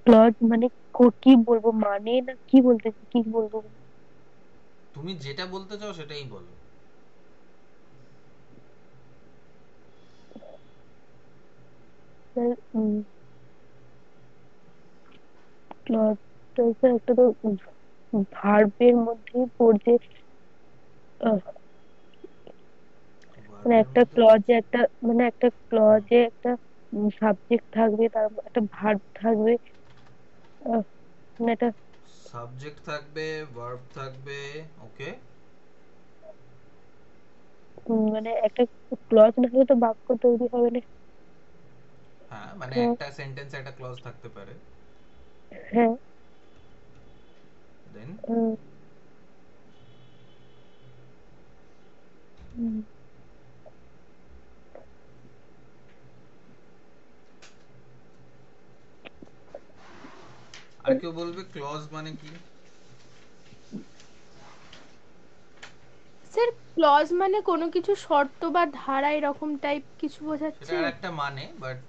ক্লজ মানে কি বলবো, মানে না কি বলতে, কি বলবো? তুমি যেটা বলতে চাও সেটাই বলো। ক্লজ একটা তো ভার্বের মধ্যেই পড়ছে। মানে ভার্বের একটা মধ্যে ক্লজে পড়ছে। একটা, মানে একটা ক্লজে একটা সাবজেক্ট থাকবে, তার একটা ভার্ব থাকবে, মানে একটা সাবজেক্ট থাকবে, ভার্ব থাকবে, ওকে। মানে একটা ক্লজ না হলে তো বাক্য তৈরি হবে না। হ্যাঁ, মানে তো একটা সেন্টেন্সে একটা ক্লজ থাকতে পারে। হ্যাঁ, দেন উম, উম, আর কেউ বলবে ক্লজ মানে কি? স্যার, ক্লজ মানে কোনো কিছু শর্ত বা ধারা এরকম টাইপ কিছু সেটা বোঝাচ্ছে। আর একটা মানে, বাট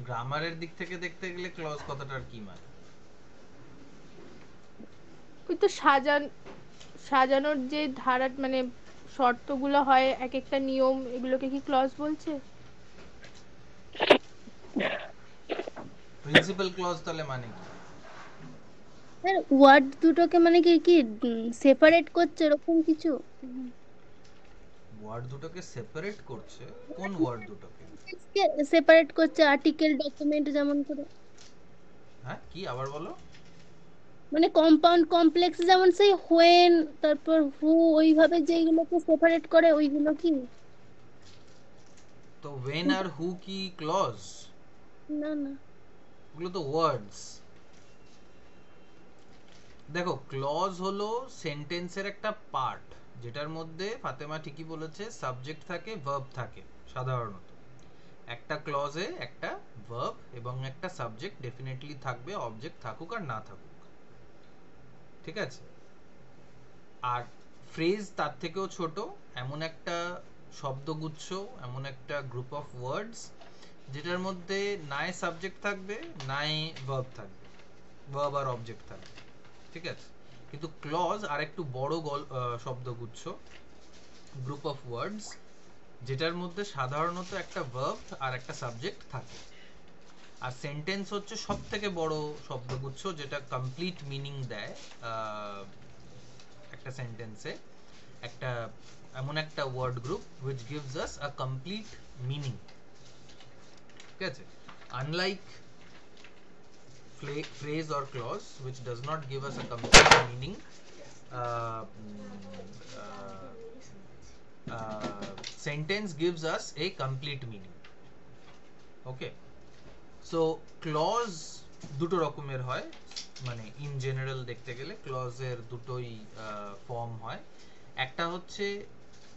গ্রামারের দিক থেকে দেখতে গেলে ক্লজ কথাটার কি মানে? ওই তো সাজানোর যে ধারা, মানে শর্তগুলো হয়, এক একটা নিয়ম, এগুলোকে কি ক্লজ বলছে? প্রিন্সিপাল ক্লজ তাহলে মানে কি? স্যার ওয়ার্ড দুটোকে মানে কি কি সেপারেট করছে এরকম কিছু? ওয়ার্ড দুটোকে সেপারেট করছে? কোন ওয়ার্ড দুটোকে? সেপারেট করছে আর্টিকেল ডকুমেন্ট যেমন করে। হ্যাঁ, কি আবার বলো? মানে কম্পাউন্ড কমপ্লেক্স যেমন সেই হোয়েন, তারপর হু, ওইভাবে যেগুলোকে সেপারেট করে ওইগুলো কি? তো ওয়েন আর হু কি ক্লজ? না না। ওগুলো তো ওয়ার্ডস। দেখো, ক্লজ হলো সেন্টেন্সের একটা পার্ট যেটার মধ্যে ফাতেমা ঠিকই বলেছে সাবজেক্ট থাকে, ভার্ব থাকে সাধারণত। একটা ক্লজে একটা ভার্ব এবং একটা সাবজেক্ট ডেফিনেটলি থাকবে, অবজেক্ট থাকুক আর না থাকুক, ঠিক আছে? আর ফ্রেজ তার থেকেও ছোট, এমন একটা শব্দগুচ্ছ, এমন একটা গ্রুপ অফ ওয়ার্ডস যেটার মধ্যে নাই সাবজেক্ট থাকবে নাই ভার্ব থাকবে, ভার্ব আর অবজেক্ট থাকবে, ঠিক আছে? কিন্তু ক্লজ আর একটু বড় শব্দগুচ্ছ, গ্রুপ অফ ওয়ার্ডস যেটার মধ্যে সাধারণত একটা ভার্ব আর একটা সাবজেক্ট থাকে। আর সেন্টেন্স হচ্ছে সব থেকে বড় শব্দগুচ্ছ যেটা কমপ্লিট মিনিং দেয় একটা সেন্টেন্সে, একটা এমন একটা word group which gives us a complete meaning, ঠিক আছে? Unlike phrase or clause which does not give us a complete meaning, sentence gives us a complete meaning. Okay, so clause দুটো রকমের হয়, মানে ইন জেনারেল দেখতে গেলে ক্লজের দুটোই form হয়, একটা হচ্ছে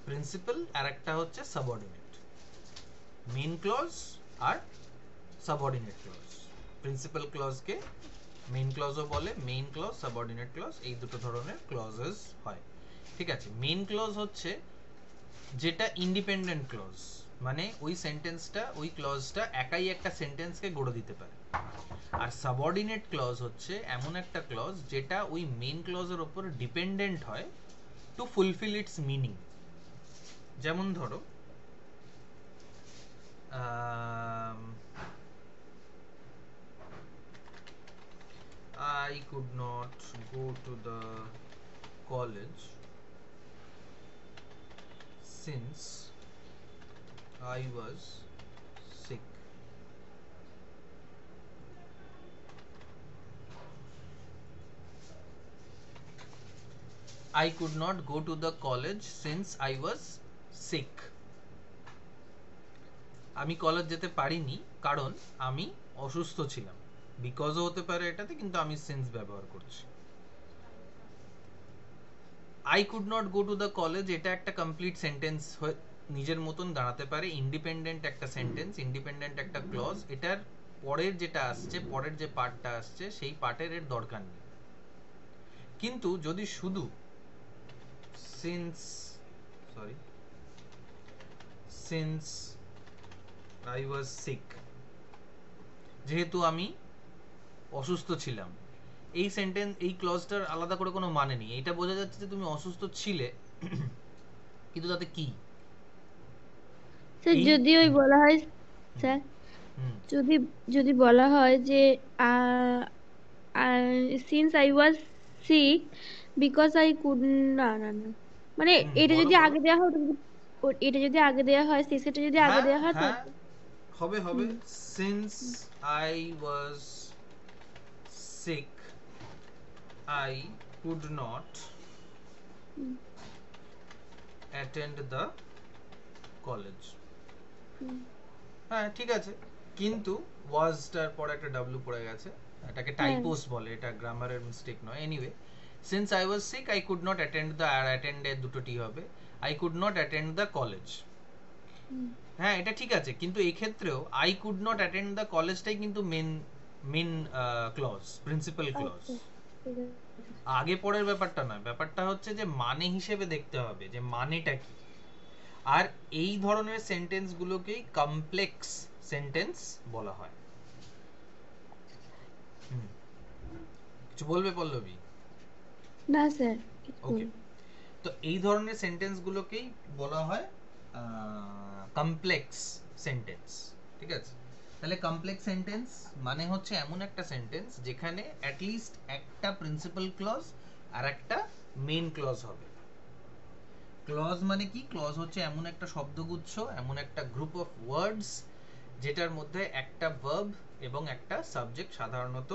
প্রিন্সিপাল আর একটা হচ্ছে সাবঅর্ডিনেট। মেইন ক্লজ আর সাবঅর্ডিনেট ক্লজ। প্রিন্সিপাল ক্লজকে মেইন ক্লজও বলে, মেইন ক্লজ, সাবঅর্ডিনেট ক্লজ, এই দুটো ধরনের ক্লজেস হয়, ঠিক আছে? মেইন ক্লজ হচ্ছে যেটা ইন্ডিপেন্ডেন্ট ক্লজ, মানে ওই সেন্টেন্সটা, ওই ক্লজটা একাই একটা সেন্টেন্সকে গড়ে দিতে পারে। আর সাবঅর্ডিনেট ক্লজ হচ্ছে এমন একটা ক্লজ যেটা ওই মেইন ক্লজের উপর ডিপেন্ডেন্ট হয় টু ফুলফিল ইটস মিনিং। যেমন ধরো I could not go to the college since I was sick. I could not go to the college since I was sick. আমি কলেজ যেতে পারিনি কারণ আমি অসুস্থ ছিলাম। বিকজও হতে পারে এটাতে, কিন্তু আমি সিন্স ব্যবহার করছি। I could not go to the college এটা একটা কমপ্লিট সেন্টেন্স নিজের মতন দাঁড়াতে পারে, ইন্ডিপেন্ডেন্ট একটা সেন্টেন্স, ইন্ডিপেন্ডেন্ট একটা ক্লজ। এটার পরের যেটা আসছে, পরের যে পার্টটা আসছে সেই পার্টের এর দরকার নেই। কিন্তু যদি শুধু since I was sick, যেহেতু আমি অসুস্থ ছিলাম, এই সেন্টেন্স, এই ক্লজটার আলাদা করে কোনো মানে নেই। এটা বোঝা যাচ্ছে যে তুমি অসুস্থ ছিলে, কিন্তু তাতে কি? স্যার যদি ওই বলা হয়, স্যার যদি যদি বলা হয় যে since I was sick because I could, না না না, মানে এটা যদি আগে দেওয়া হয়, এটা যদি আগে দেওয়া হয়, সিক্সটা যদি আগে দেওয়া হয় তো হবে হবে। Since I was sick I could not attend the college. হ্যাঁ ঠিক আছে, কিন্তু was টার পর একটা w পড়ে গেছে, এটাকে টাইপোস বলে, এটা গ্রামারের মিস্টেক নয়। Anyway, since I was sick I could not attend the, আর attend এর দুটো টি হবে, I could not attend the college. হ্যাঁ এটা ঠিক আছে, কিন্তু এই ক্ষেত্রেও I could not attend the college টাই কিন্তু মেন ক্লজ, প্রিন্সিপাল ক্লজ। আগে পরের ব্যাপারটা নয়, ব্যাপারটা হচ্ছে যে মানে হিসেবে দেখতে হবে যে মানেটা কি। আর এই ধরনের সেন্টেন্স গুলোকেই কমপ্লেক্স সেন্টেন্স বলা হয়। কিছু বলবে পল্লবী? না স্যার। ওকে, তো এই ধরনের সেন্টেন্স গুলোকেই বলা হয় কমপ্লেক্স সেন্টেন্স, ঠিক আছে? তাহলে কমপ্লেক্স সেন্টেন্স মানে হচ্ছে এমন একটা সেন্টেন্স যেখানে অ্যাট লিস্ট একটা প্রিন্সিপাল ক্লজ আর একটা মেইন ক্লজ হবে। ক্লজ মানে কি? ক্লজ হচ্ছে এমন একটা শব্দগুচ্ছ, এমন একটা গ্রুপ অফ ওয়ার্ডস যেটার মধ্যে একটা ভার্ব এবং একটা সাবজেক্ট সাধারণত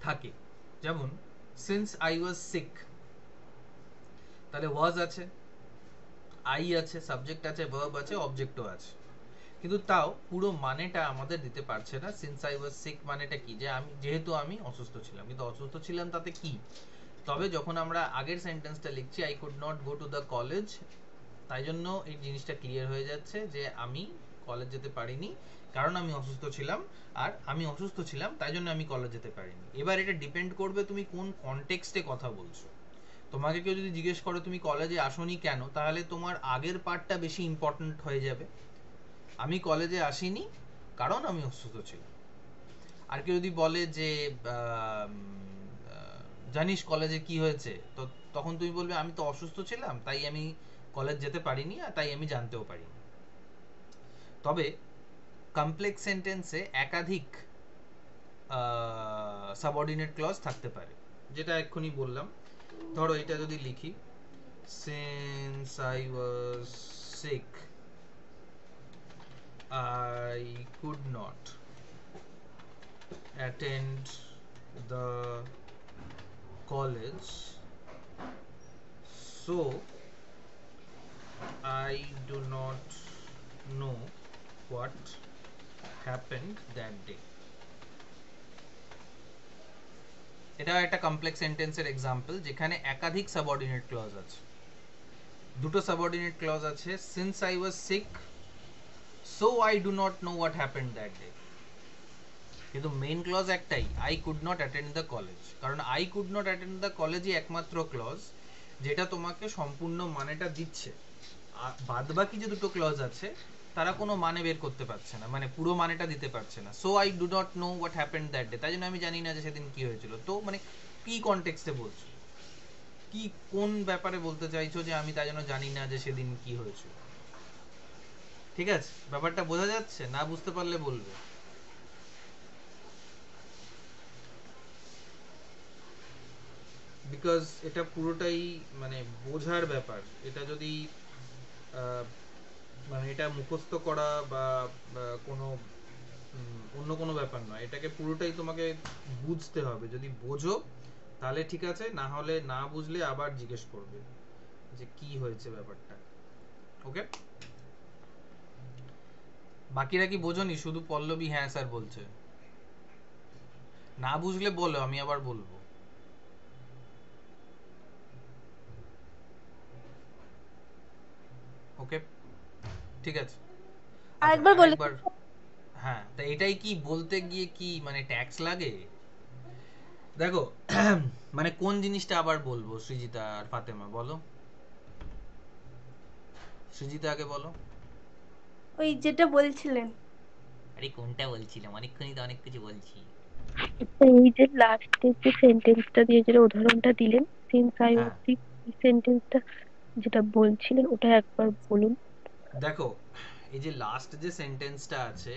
থাকে। যেমন সিন্স আই ওয়াজ সিক, তাহলে ওয়াজ আছে, আই আছে, সাবজেক্ট আছে, ভার্ব আছে, অবজেক্টও আছে, কিন্তু তাও পুরো মানেটা আমাদের দিতে পারছে না। সিন্স আই ওয়াজ সিক মানেটা কি? যে আমি, যেহেতু আমি অসুস্থ ছিলাম, কিন্তু অসুস্থ ছিলাম তাতে কি? তবে যখন আমরা আগের সেন্টেন্সটা লিখছি I could not go to the college, তাই জন্য এই জিনিসটা ক্লিয়ার হয়ে যাচ্ছে যে আমি কলেজ যেতে পারিনি, কারণ আমি অসুস্থ ছিলাম, আর আমি অসুস্থ ছিলাম তাই জন্য আমি কলেজ যেতে পারিনি। এবার এটা ডিপেন্ড করবে তুমি কোন কনটেক্সটে কথা বলছো। তোমাকে কেউ যদি জিজ্ঞেস করে তুমি কলেজে আসোনি কেন, তাহলে তোমার আগের পার্টটা বেশি ইম্পর্ট্যান্ট হয়ে যাবে। আমি কলেজে আসিনি কারণ আমি অসুস্থ ছিলাম। আর কেউ যদি বলে যে জানিস কলেজে কি হয়েছে, তো তখন তুমি বলবে আমি তো অসুস্থ ছিলাম তাই আমি কলেজ যেতে পারিনি, আর তাই আমি জানতেও পারিনি। তবে কমপ্লেক্স সেন্টেন্সে একাধিক সাবঅর্ডিনেট ক্লজ থাকতে পারে, যেটা এক্ষুনি বললাম। ধরো এটা যদি লিখি, since I was sick I could not attend the college, so I do not know what happened that day. এটা একটা কমপ্লেক্স সেন্টেন্সের এক্সাম্পল যেখানে একাধিক সাবঅর্ডিনেট ক্লজ আছে। দুটো সাবঅর্ডিনেট ক্লজ আছে, since I was sick so I do not know what happened that day, কিন্তু main clause একটাই, I could not attend the college। কারণ I could not attend the college ই একমাত্র clause যেটা তোমাকে সম্পূর্ণ মানেটা দিচ্ছে। বাদবাকি যে দুটো ক্লজ আছে তারা কোনো মানে বের করতে পারছে না, মানে পুরো মানেটা দিতে পারছে না। So I do not know what happened that day, তাই জন্য আমি জানি না যে সেদিন কি হয়েছিল। তো মানে কি কনটেক্সটে বলছো, কি কোন ব্যাপারে বলতে চাইছো যে আমি তাই জন্য জানি না যে সেদিন কি হয়েছিল? ঠিক আছে, ব্যাপারটা বোঝা যাচ্ছে? না বুঝতে পারলে বলবে। বিকজ এটা পুরোটাই মানে বোঝার ব্যাপার। এটা যদি মানে এটা মুখস্থ করা বা কোনো অন্য কোনো ব্যাপার নয়, এটাকে পুরোটাই তোমাকে বুঝতে হবে। যদি বোঝো তাহলে ঠিক আছে, না হলে না বুঝলে আবার জিজ্ঞেস করবে যে কি হয়েছে ব্যাপারটা। ওকে, বাকিরা কি বোঝোনি? শুধু পল্লবী হ্যাঁ স্যার বলছে। না বুঝলে বলো, আমি আবার বলবো। ওকে ঠিক আছে, আরেকবার বলে আরেকবার। হ্যাঁ, তা এটাই কি বলতে গিয়ে কি মানে ট্যাক্স লাগে? দেখো মানে কোন জিনিসটা আবার বলবো? সৃজিতা আর ফাতেমা বলো। সৃজিতা আগে বলো। ওই যেটা বলছিলেন। আরে কোনটা বলছিলাম? অনেকক্ষণই তো অনেক কিছু বলছি। এই যে লাস্টের যে সেন্টেন্সটা দিয়ে যেটা উদাহরণটা দিলেন, সিন্স আই ওয়াজ হ্যাঁ সিক, এই সেন্টেন্সটা যেটা বলছিলেন ওটা একবার বলুন। দেখো, এই যে লাস্ট যে সেন্টেন্সটা আছে,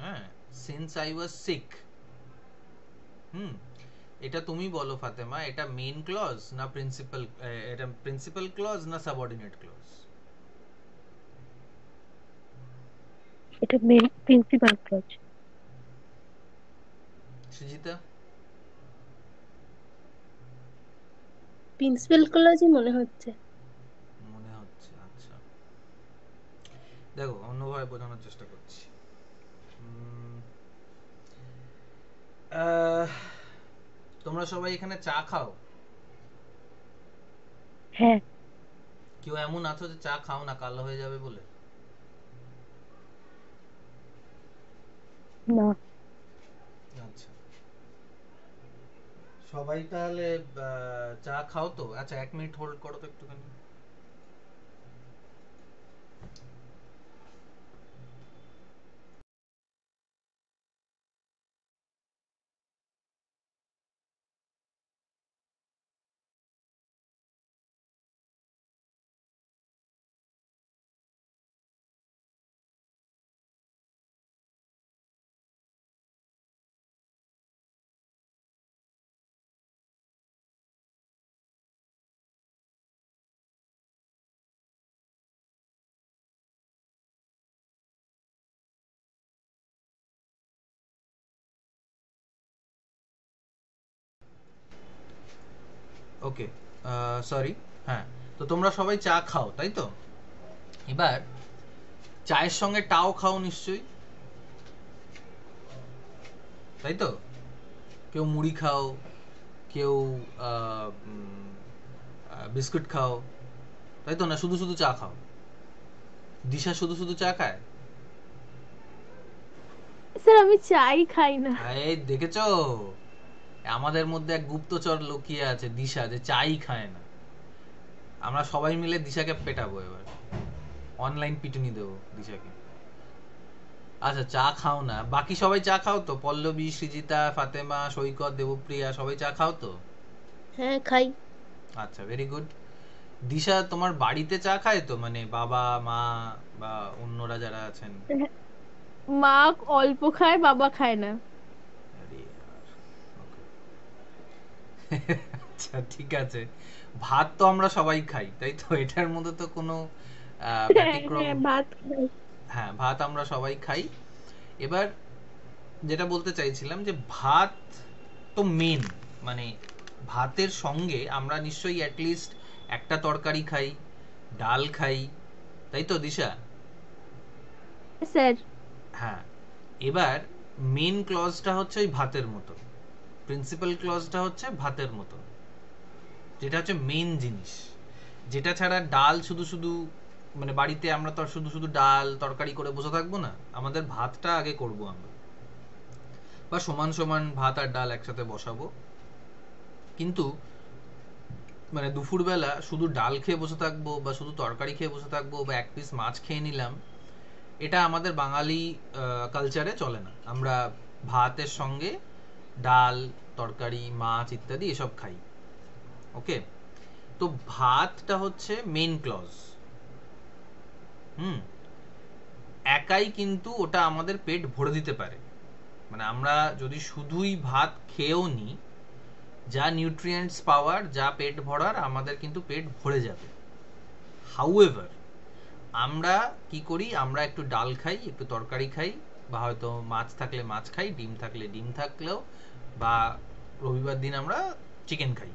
হ্যাঁ, সিন্স আই ওয়াজ সিক, এটা তুমি বলো ফাতেমা, এটা মেইন ক্লজ না প্রিন্সিপাল? এটা প্রিন্সিপাল ক্লজ না সাবঅর্ডিনেট ক্লজ? এটা main principal clause. Srijita? Principal কলেজই মনে হচ্ছে। মনে হচ্ছে, আচ্ছা। দেখো অন্যভাবে বোঝানোর চেষ্টা করছি। তোমরা সবাই এখানে চা খাও? হ্যাঁ। কেউ এমন আছো যে চা খাও না কালো হয়ে যাবে বলে? না। আচ্ছা, সবাই তাহলে চা খাও তো? আচ্ছা 1 মিনিট হোল্ড করো তো একটুখানি। ওকে, সরি। হ্যাঁ, তো তোমরা সবাই চা খাও তাই তো? এবার চায়ের সঙ্গে টাও খাও নিশ্চয়ই, তাই তো? কেউ মুড়ি খাও, কেউ বিস্কুট খাও, তাই তো? না শুধু শুধু চা খাও? দিশা শুধু শুধু চা খায়? স্যার আমি চাই খাই না। এই দেখেছো, আমাদের মধ্যে এক গুপ্তচর লুকিয়ে আছে দিশা, যে চাই খায় না। আমরা সবাই মিলে দিশাকে পেটাবো এবার, অনলাইন পিটুনি দেবো দিশাকে। আচ্ছা চা খাও না, বাকি সবাই চা খাও তো? পল্লবী, সৃজিতা, ফাতেমা, সৈকত, দেবপ্রিয়া সবাই চা খাও তো? হ্যাঁ খাই। আচ্ছা ভেরি গুড। দিশা তোমার বাড়িতে চা খায় তো, মানে বাবা মা বা অন্যরা যারা আছেন? মা অল্প খায়, বাবা খায় না। আরে यार, okay. আচ্ছা ঠিক আছে, ভাত তো আমরা সবাই খাই তাই তো, এটার মধ্যে তো কোনো ব্যতিক্রম। হ্যাঁ ভাত খাই। হ্যাঁ ভাত আমরা সবাই খাই। এবার যেটা বলতে চাইছিলাম যে ভাত তো মেন, মানে ভাতের সঙ্গে আমরা নিশ্চয়ই অ্যাটলিস্ট একটা তরকারি খাই, ডাল খাই, তাই তো দিশা? স্যার হ্যাঁ, এবার মেন ক্লজটা হচ্ছে ওই ভাতের মতো, প্রিন্সিপাল ক্লজটা হচ্ছে ভাতের মতো, যেটা হচ্ছে মেন জিনিস, যেটা ছাড়া ডাল শুধু শুধু, মানে বাড়িতে আমরা তো আর শুধু শুধু ডাল তরকারি করে বসে থাকবো না, আমাদের ভাতটা আগে করব আমরা, বা সমান সমান ভাত আর ডাল একসাথে বসাবো। কিন্তু মানে দুপুরবেলা শুধু ডাল খেয়ে বসে থাকবো বা শুধু তরকারি খেয়ে বসে থাকবো বা এক পিস মাছ খেয়ে নিলাম, এটা আমাদের বাঙালি কালচারে চলে না। আমরা ভাতের সঙ্গে ডাল, তরকারি, মাছ ইত্যাদি এসব খাই। ওকে, তো ভাতটা হচ্ছে মেইন ক্লজ। একাই কিন্তু ওটা আমাদের পেট ভরে দিতে পারে, মানে আমরা যদি শুধুই ভাত খেয়েও নিই, যা নিউট্রিয়েন্টস পাওয়ার, যা পেট ভরার, আমাদের কিন্তু পেট ভরে যাবে। হাউএভার আমরা কি করি, আমরা একটু ডাল খাই, একটু তরকারি খাই, বা হয়তো মাছ থাকলে মাছ খাই, ডিম থাকলে ডিম থাকলেও, বা রবিবার দিন আমরা চিকেন খাই,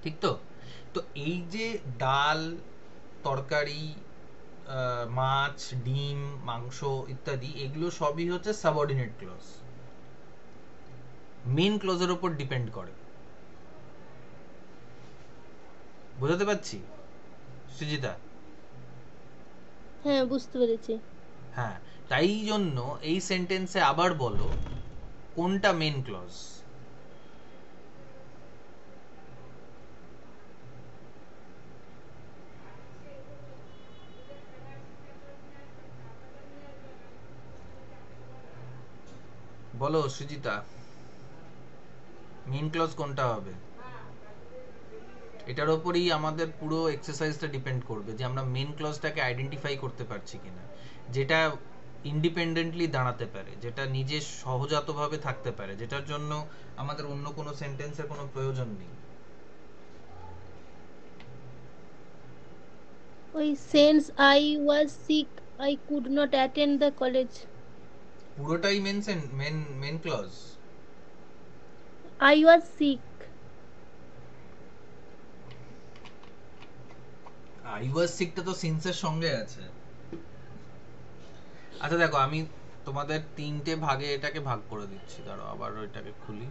ঠিক তো? তো এই যে ডাল, তরকারি, মাছ, ডিম, মাংস ইত্যাদি, এগুলো সবই হচ্ছে সাবঅর্ডিনেট ক্লজ, মেন ক্লজের উপর ডিপেন্ড করে। বুঝতে পারছি সুজিতা? হ্যাঁ বুঝতে পেরেছি। হ্যাঁ, তাই জন্য এই সেন্টেন্সে আবার বলো কোনটা মেন ক্লজ। বলো সুজিতা, মেন ক্লজ কোনটা হবে? এটার উপরই আমাদের পুরো এক্সারসাইজটা ডিপেন্ড করবে, যে আমরা মেন ক্লজটাকে আইডেন্টিফাই করতে পারছি কিনা, যেটা ইন্ডিপেন্ডেন্টলি দাঁড়াতে পারে, যেটা নিজে সহজাতভাবে থাকতে পারে, যেটার জন্য আমাদের অন্য কোনো সেন্টেন্সের কোনো প্রয়োজন নেই। ওই since I was sick I could not attend the college. পুরোটাই main clause. I was sick. I was সিকটা তো সিন্সের সঙ্গে আছে। আচ্ছা দেখো, আমি তোমাদের তিনটে ভাগে এটাকে ভাগ করে দিচ্ছি, দাঁড়াও আবার এটাকে খুলি।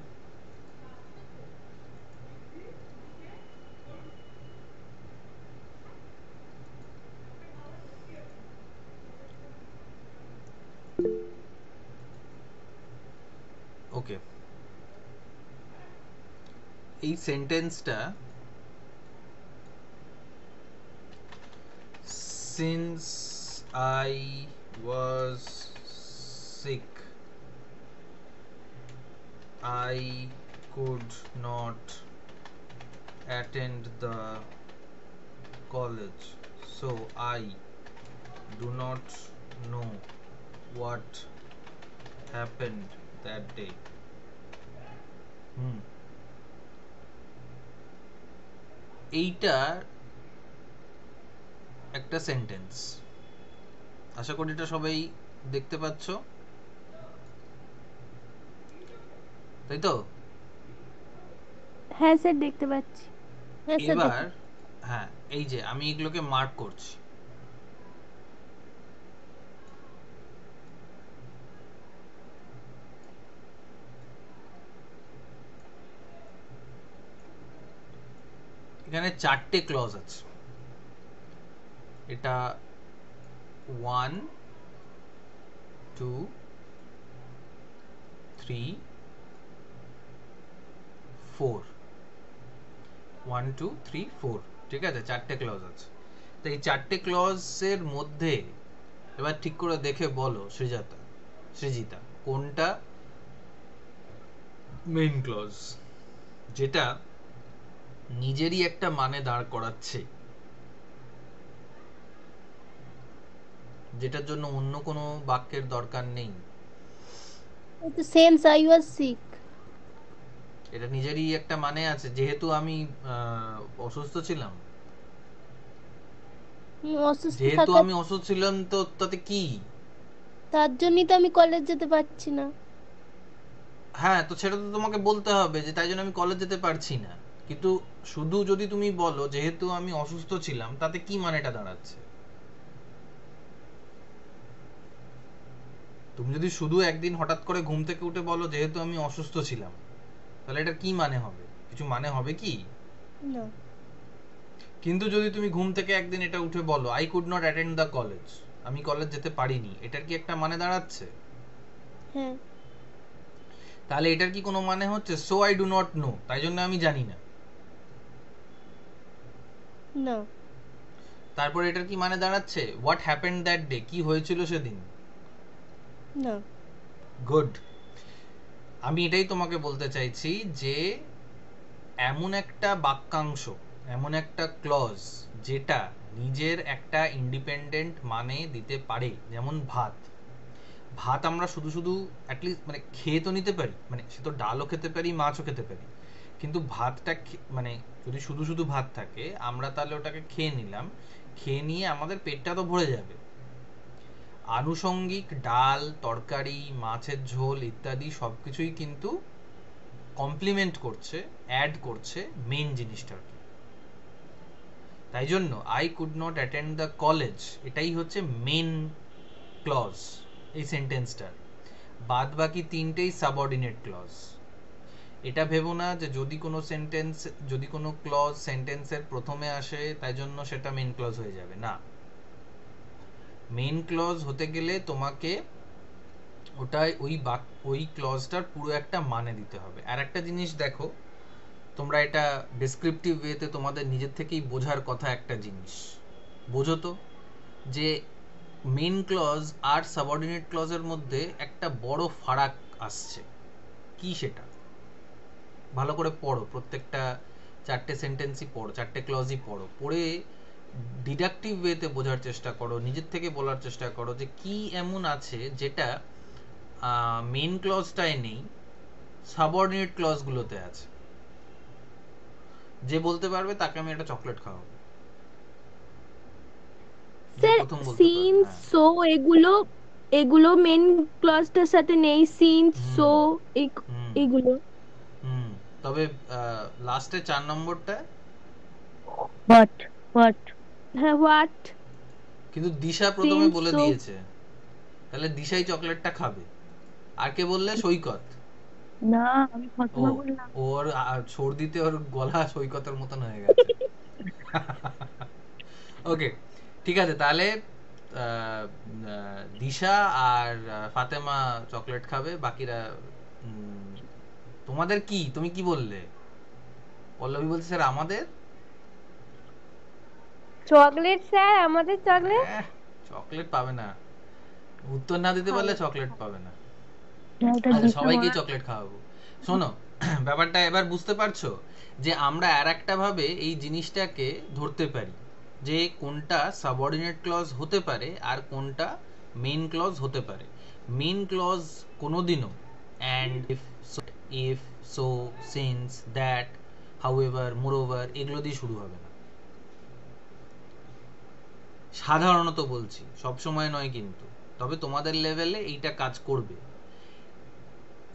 ওকে, এই সেন্টেন্সটা since I was sick I could not attend the college, so I do not know what happened that day. এইটা একটা সেন্টেন্স, আশা করি এটা সবাই দেখতে পাচ্ছ, তাই তো? হ্যাঁ স্যার দেখতে পাচ্ছি। হ্যাঁ স্যার এবার হ্যাঁ, এই যে আমি এগুলোকে মার্ক করছি, এখানে চারটে ক্লজ আছে। এটা 1 2 3 4 1 2 3 4 ঠিক আছে, চারটে ক্লজ আছে। তো এই চারটে ক্লজের মধ্যে এবার ঠিক করে দেখে বলো সৃজিতা কোনটা মেইন ক্লজ, যেটা নিজেরই একটা মানে দাঁড় করাচ্ছে, যেটার জন্য অন্য কোনো বাক্যের দরকার নেই। since I was sick. এটা নিজেরই একটা মানে আছে, যেহেতু আমি অসুস্থ ছিলাম, অসুস্থ যেহেতু থাকা, আমি অসুস্থ ছিলাম তো তাতে কি? তার জন্যই তো আমি কলেজ যেতে পারছি না। হ্যাঁ, তো সেটা তো তোমাকে বলতে হবে যে তাই জন্য আমি কলেজ যেতে পারছি না। কিন্তু শুধু যদি তুমি বলো যেহেতু আমি অসুস্থ ছিলাম, তাতে কি মানেটা দাঁড়াচ্ছে? তুমি যদি শুধু একদিন হঠাৎ করে ঘুম থেকে উঠে বলো যেহেতু আমি অসুস্থ ছিলাম, তাহলে এটা কি মানে হবে? কিছু মানে হবে কি? না। কিন্তু যদি তুমি ঘুম থেকে একদিন এটা উঠে বলো I could not attend the college, আমি কলেজ যেতে পারিনি, এটার কি একটা মানে দাঁড়াচ্ছে? হ্যাঁ। তাহলে এটার কি কোনো মানে হচ্ছে so I do not know, তাই জন্য আমি জানি না? না। তারপর এটার কি মানে দাঁড়াচ্ছে হোয়াট হ্যাপেন্ড দ্যাট ডে, কি হয়েছিল সেদিন? না। গুড। আমি এটাই তোমাকে বলতে চাইছি যে এমন একটা বাক্যাংশ, এমন একটা ক্লজ যেটা নিজের একটা ইন্ডিপেন্ডেন্ট মানে দিতে পারে, যেমন ভাত। ভাত আমরা শুধু শুধু অ্যাটলিস্ট মানে খেয়ে তো নিতে পারি, মানে সে তো ডালও খেতে পারি, মাছও খেতে পারি, কিন্তু ভাতটা মানে যদি শুধু শুধু ভাত থাকে আমরা তাহলে ওটাকে খেয়ে নিলাম, খেয়ে নিয়ে আমাদের পেটটা তো ভরে যাবে। আনুষঙ্গিক ডাল, তরকারি, মাছের ঝোল ইত্যাদি সবকিছুই কিন্তু কমপ্লিমেন্ট করছে, অ্যাড করছে মেইন জিনিসটাকে। তাই জন্য I could not attend the college এটাই হচ্ছে মেইন ক্লজ এই সেন্টেন্সটার। বাদ বাকি তিনটেই সাবঅর্ডিনেট ক্লজ। এটা ভেবো না যে যদি কোনো সেন্টেন্স, যদি কোনো ক্লজ সেন্টেন্সের প্রথমে আসে তাই জন্য সেটা মেইন ক্লজ হয়ে যাবে না। মেইন ক্লজ হতে গেলে তোমাকে ওটাই ওই ক্লজটার পুরো একটা মানে দিতে হবে। আর একটা জিনিস দেখো, তোমরা এটা ডেসক্রিপটিভ ওয়েতে তোমাদের নিজের থেকেই বোঝার কথা একটা জিনিস বোঝো তো, যে মেইন ক্লজ আর সাবঅর্ডিনেট ক্লজের মধ্যে একটা বড় ফারাক আসছে। কি সেটা? ভালো করে পড়ো, প্রত্যেকটা চারটে সেন্টেন্সই পড়ো, চারটে ক্লজই পড়ো, পড়ে ডিডাকটিভ ওয়েতে বোঝার চেষ্টা করো, নিজের থেকে বলার চেষ্টা করো যে কি এমন আছে যেটা মেইন ক্লজটায় নেই, সাবঅর্ডিনেট ক্লজগুলোতে আছে। যে বলতে পারবে তাকে আমি একটা চকলেট খাওয়াবো। স্যার সিন্স সো এগুলো মেন ক্লজটার সাথে নেই, সিন্স সো এগুলো। তবে লাস্টে 4 নম্বরটা হোয়াট হ্যাঁ হোয়াট, কিন্তু দিশা প্রথমে Since বলে so- দিয়েছে, তাহলে দিশাই চকলেটটা খাবে। আর কে বললে? সৈকত। না, আমি ও, ফতমা বললাম। ওর সর্দিতে ওর গলা সৈকতের মতন হয়ে গেছে। ওকে, ঠিক আছে, তাহলে দিশা আর ফাতেমা চকলেট খাবে, বাকিরা তোমাদের কি? তুমি কি বললে? পল্লবী বলছে স্যার আমাদের চকলেট স্যার, আমাদের চকলেট। চকলেট পাবে না, উত্তর না দিতে পারলে চকলেট পাবে না। এটা আচ্ছা, দিশা সবাইকে বলা- চকলেট খাওয়াবো। শোনো, ব্যাপারটা এবার বুঝতে পারছো যে আমরা আর একটা ভাবে এই জিনিসটাকে ধরতে পারি যে কোনটা সাবঅর্ডিনেট ক্লজ হতে পারে আর কোনটা মেইন ক্লজ হতে পারে। মেইন ক্লজ কোনোদিনও and, if, so, since, that, however, moreover এগুলো দিয়ে শুরু হবে না। সাধারণত বলছি, সব সময় নয় কিন্তু, তবে তোমাদের লেভেলে এইটা কাজ করবে।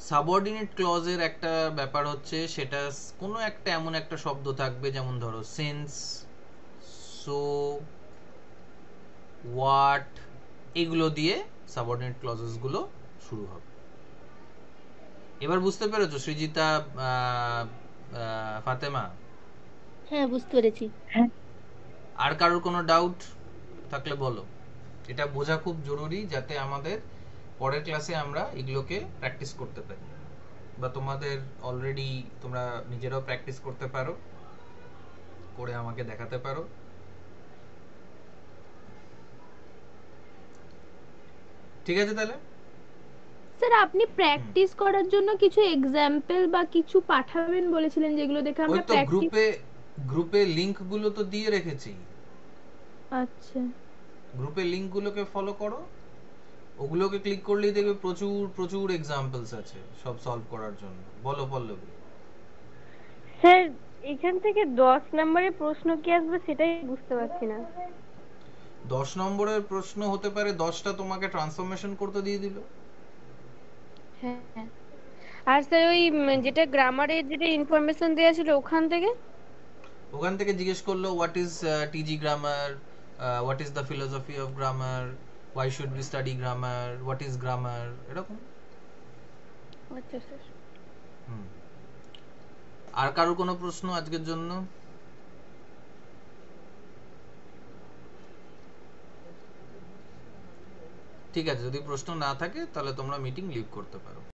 সাবঅর্ডিনেট ক্লজের একটা ব্যাপার হচ্ছে সেটা কোনো একটা এমন একটা শব্দ থাকবে, যেমন ধরো সিন্স, সো, হোয়াট, এগুলো দিয়ে সাবঅর্ডিনেট ক্লজেস গুলো শুরু হবে। এবার বুঝতে পেরেছো সৃজিতা, ফাতেমা? হ্যাঁ বুঝতে পেরেছি। হ্যাঁ, আর কারোর কোনো ডাউট থাকলে বলো। এটা বোঝা খুব জরুরি যাতে আমাদের পরের ক্লাসে আমরা এগুলোকে প্র্যাকটিস করতে পারি, বা তোমাদের অলরেডি তোমরা নিজেরাও প্র্যাকটিস করতে পারো, করে আমাকে দেখাতে পারো। ঠিক আছে তাহলে? স্যার আপনি প্র্যাকটিস করার জন্য কিছু এক্সাম্পল বা কিছু পাঠাবেন বলেছিলেন, যেগুলো দেখে ওই আমরা তো প্র্যাকটিস। গ্রুপে লিংক গুলো তো দিয়ে রেখেছি, আচ্ছা গ্রুপে লিংক গুলোকে ফলো করো, ওগুলোকে ক্লিক করলেই দেখবে প্রচুর প্রচুর এক্সাম্পলস আছে সব সলভ করার জন্য। বলো পল্লবী। স্যার এখান থেকে 10 নম্বরের প্রশ্ন কি আসবে সেটাই বুঝতে পারছি না। 10 নম্বরের প্রশ্ন হতে পারে 10টা তোমাকে ট্রান্সফরমেশন করতে দিয়ে দিল। হ্যাঁ, আর স্যার ওই যেটা গ্রামারের যেটা ইনফরমেশন দেওয়া ছিল ওখান থেকে জিজ্ঞেস করলো what is টিজি grammar, what is the philosophy of grammar, why should we study grammar, what is grammar, এরকম। আচ্ছা স্যার। আর কারোর কোনো প্রশ্ন আজকের জন্য? ঠিক আছে, যদি প্রশ্ন না থাকে তাহলে তোমরা মিটিং লিভ করতে পারো।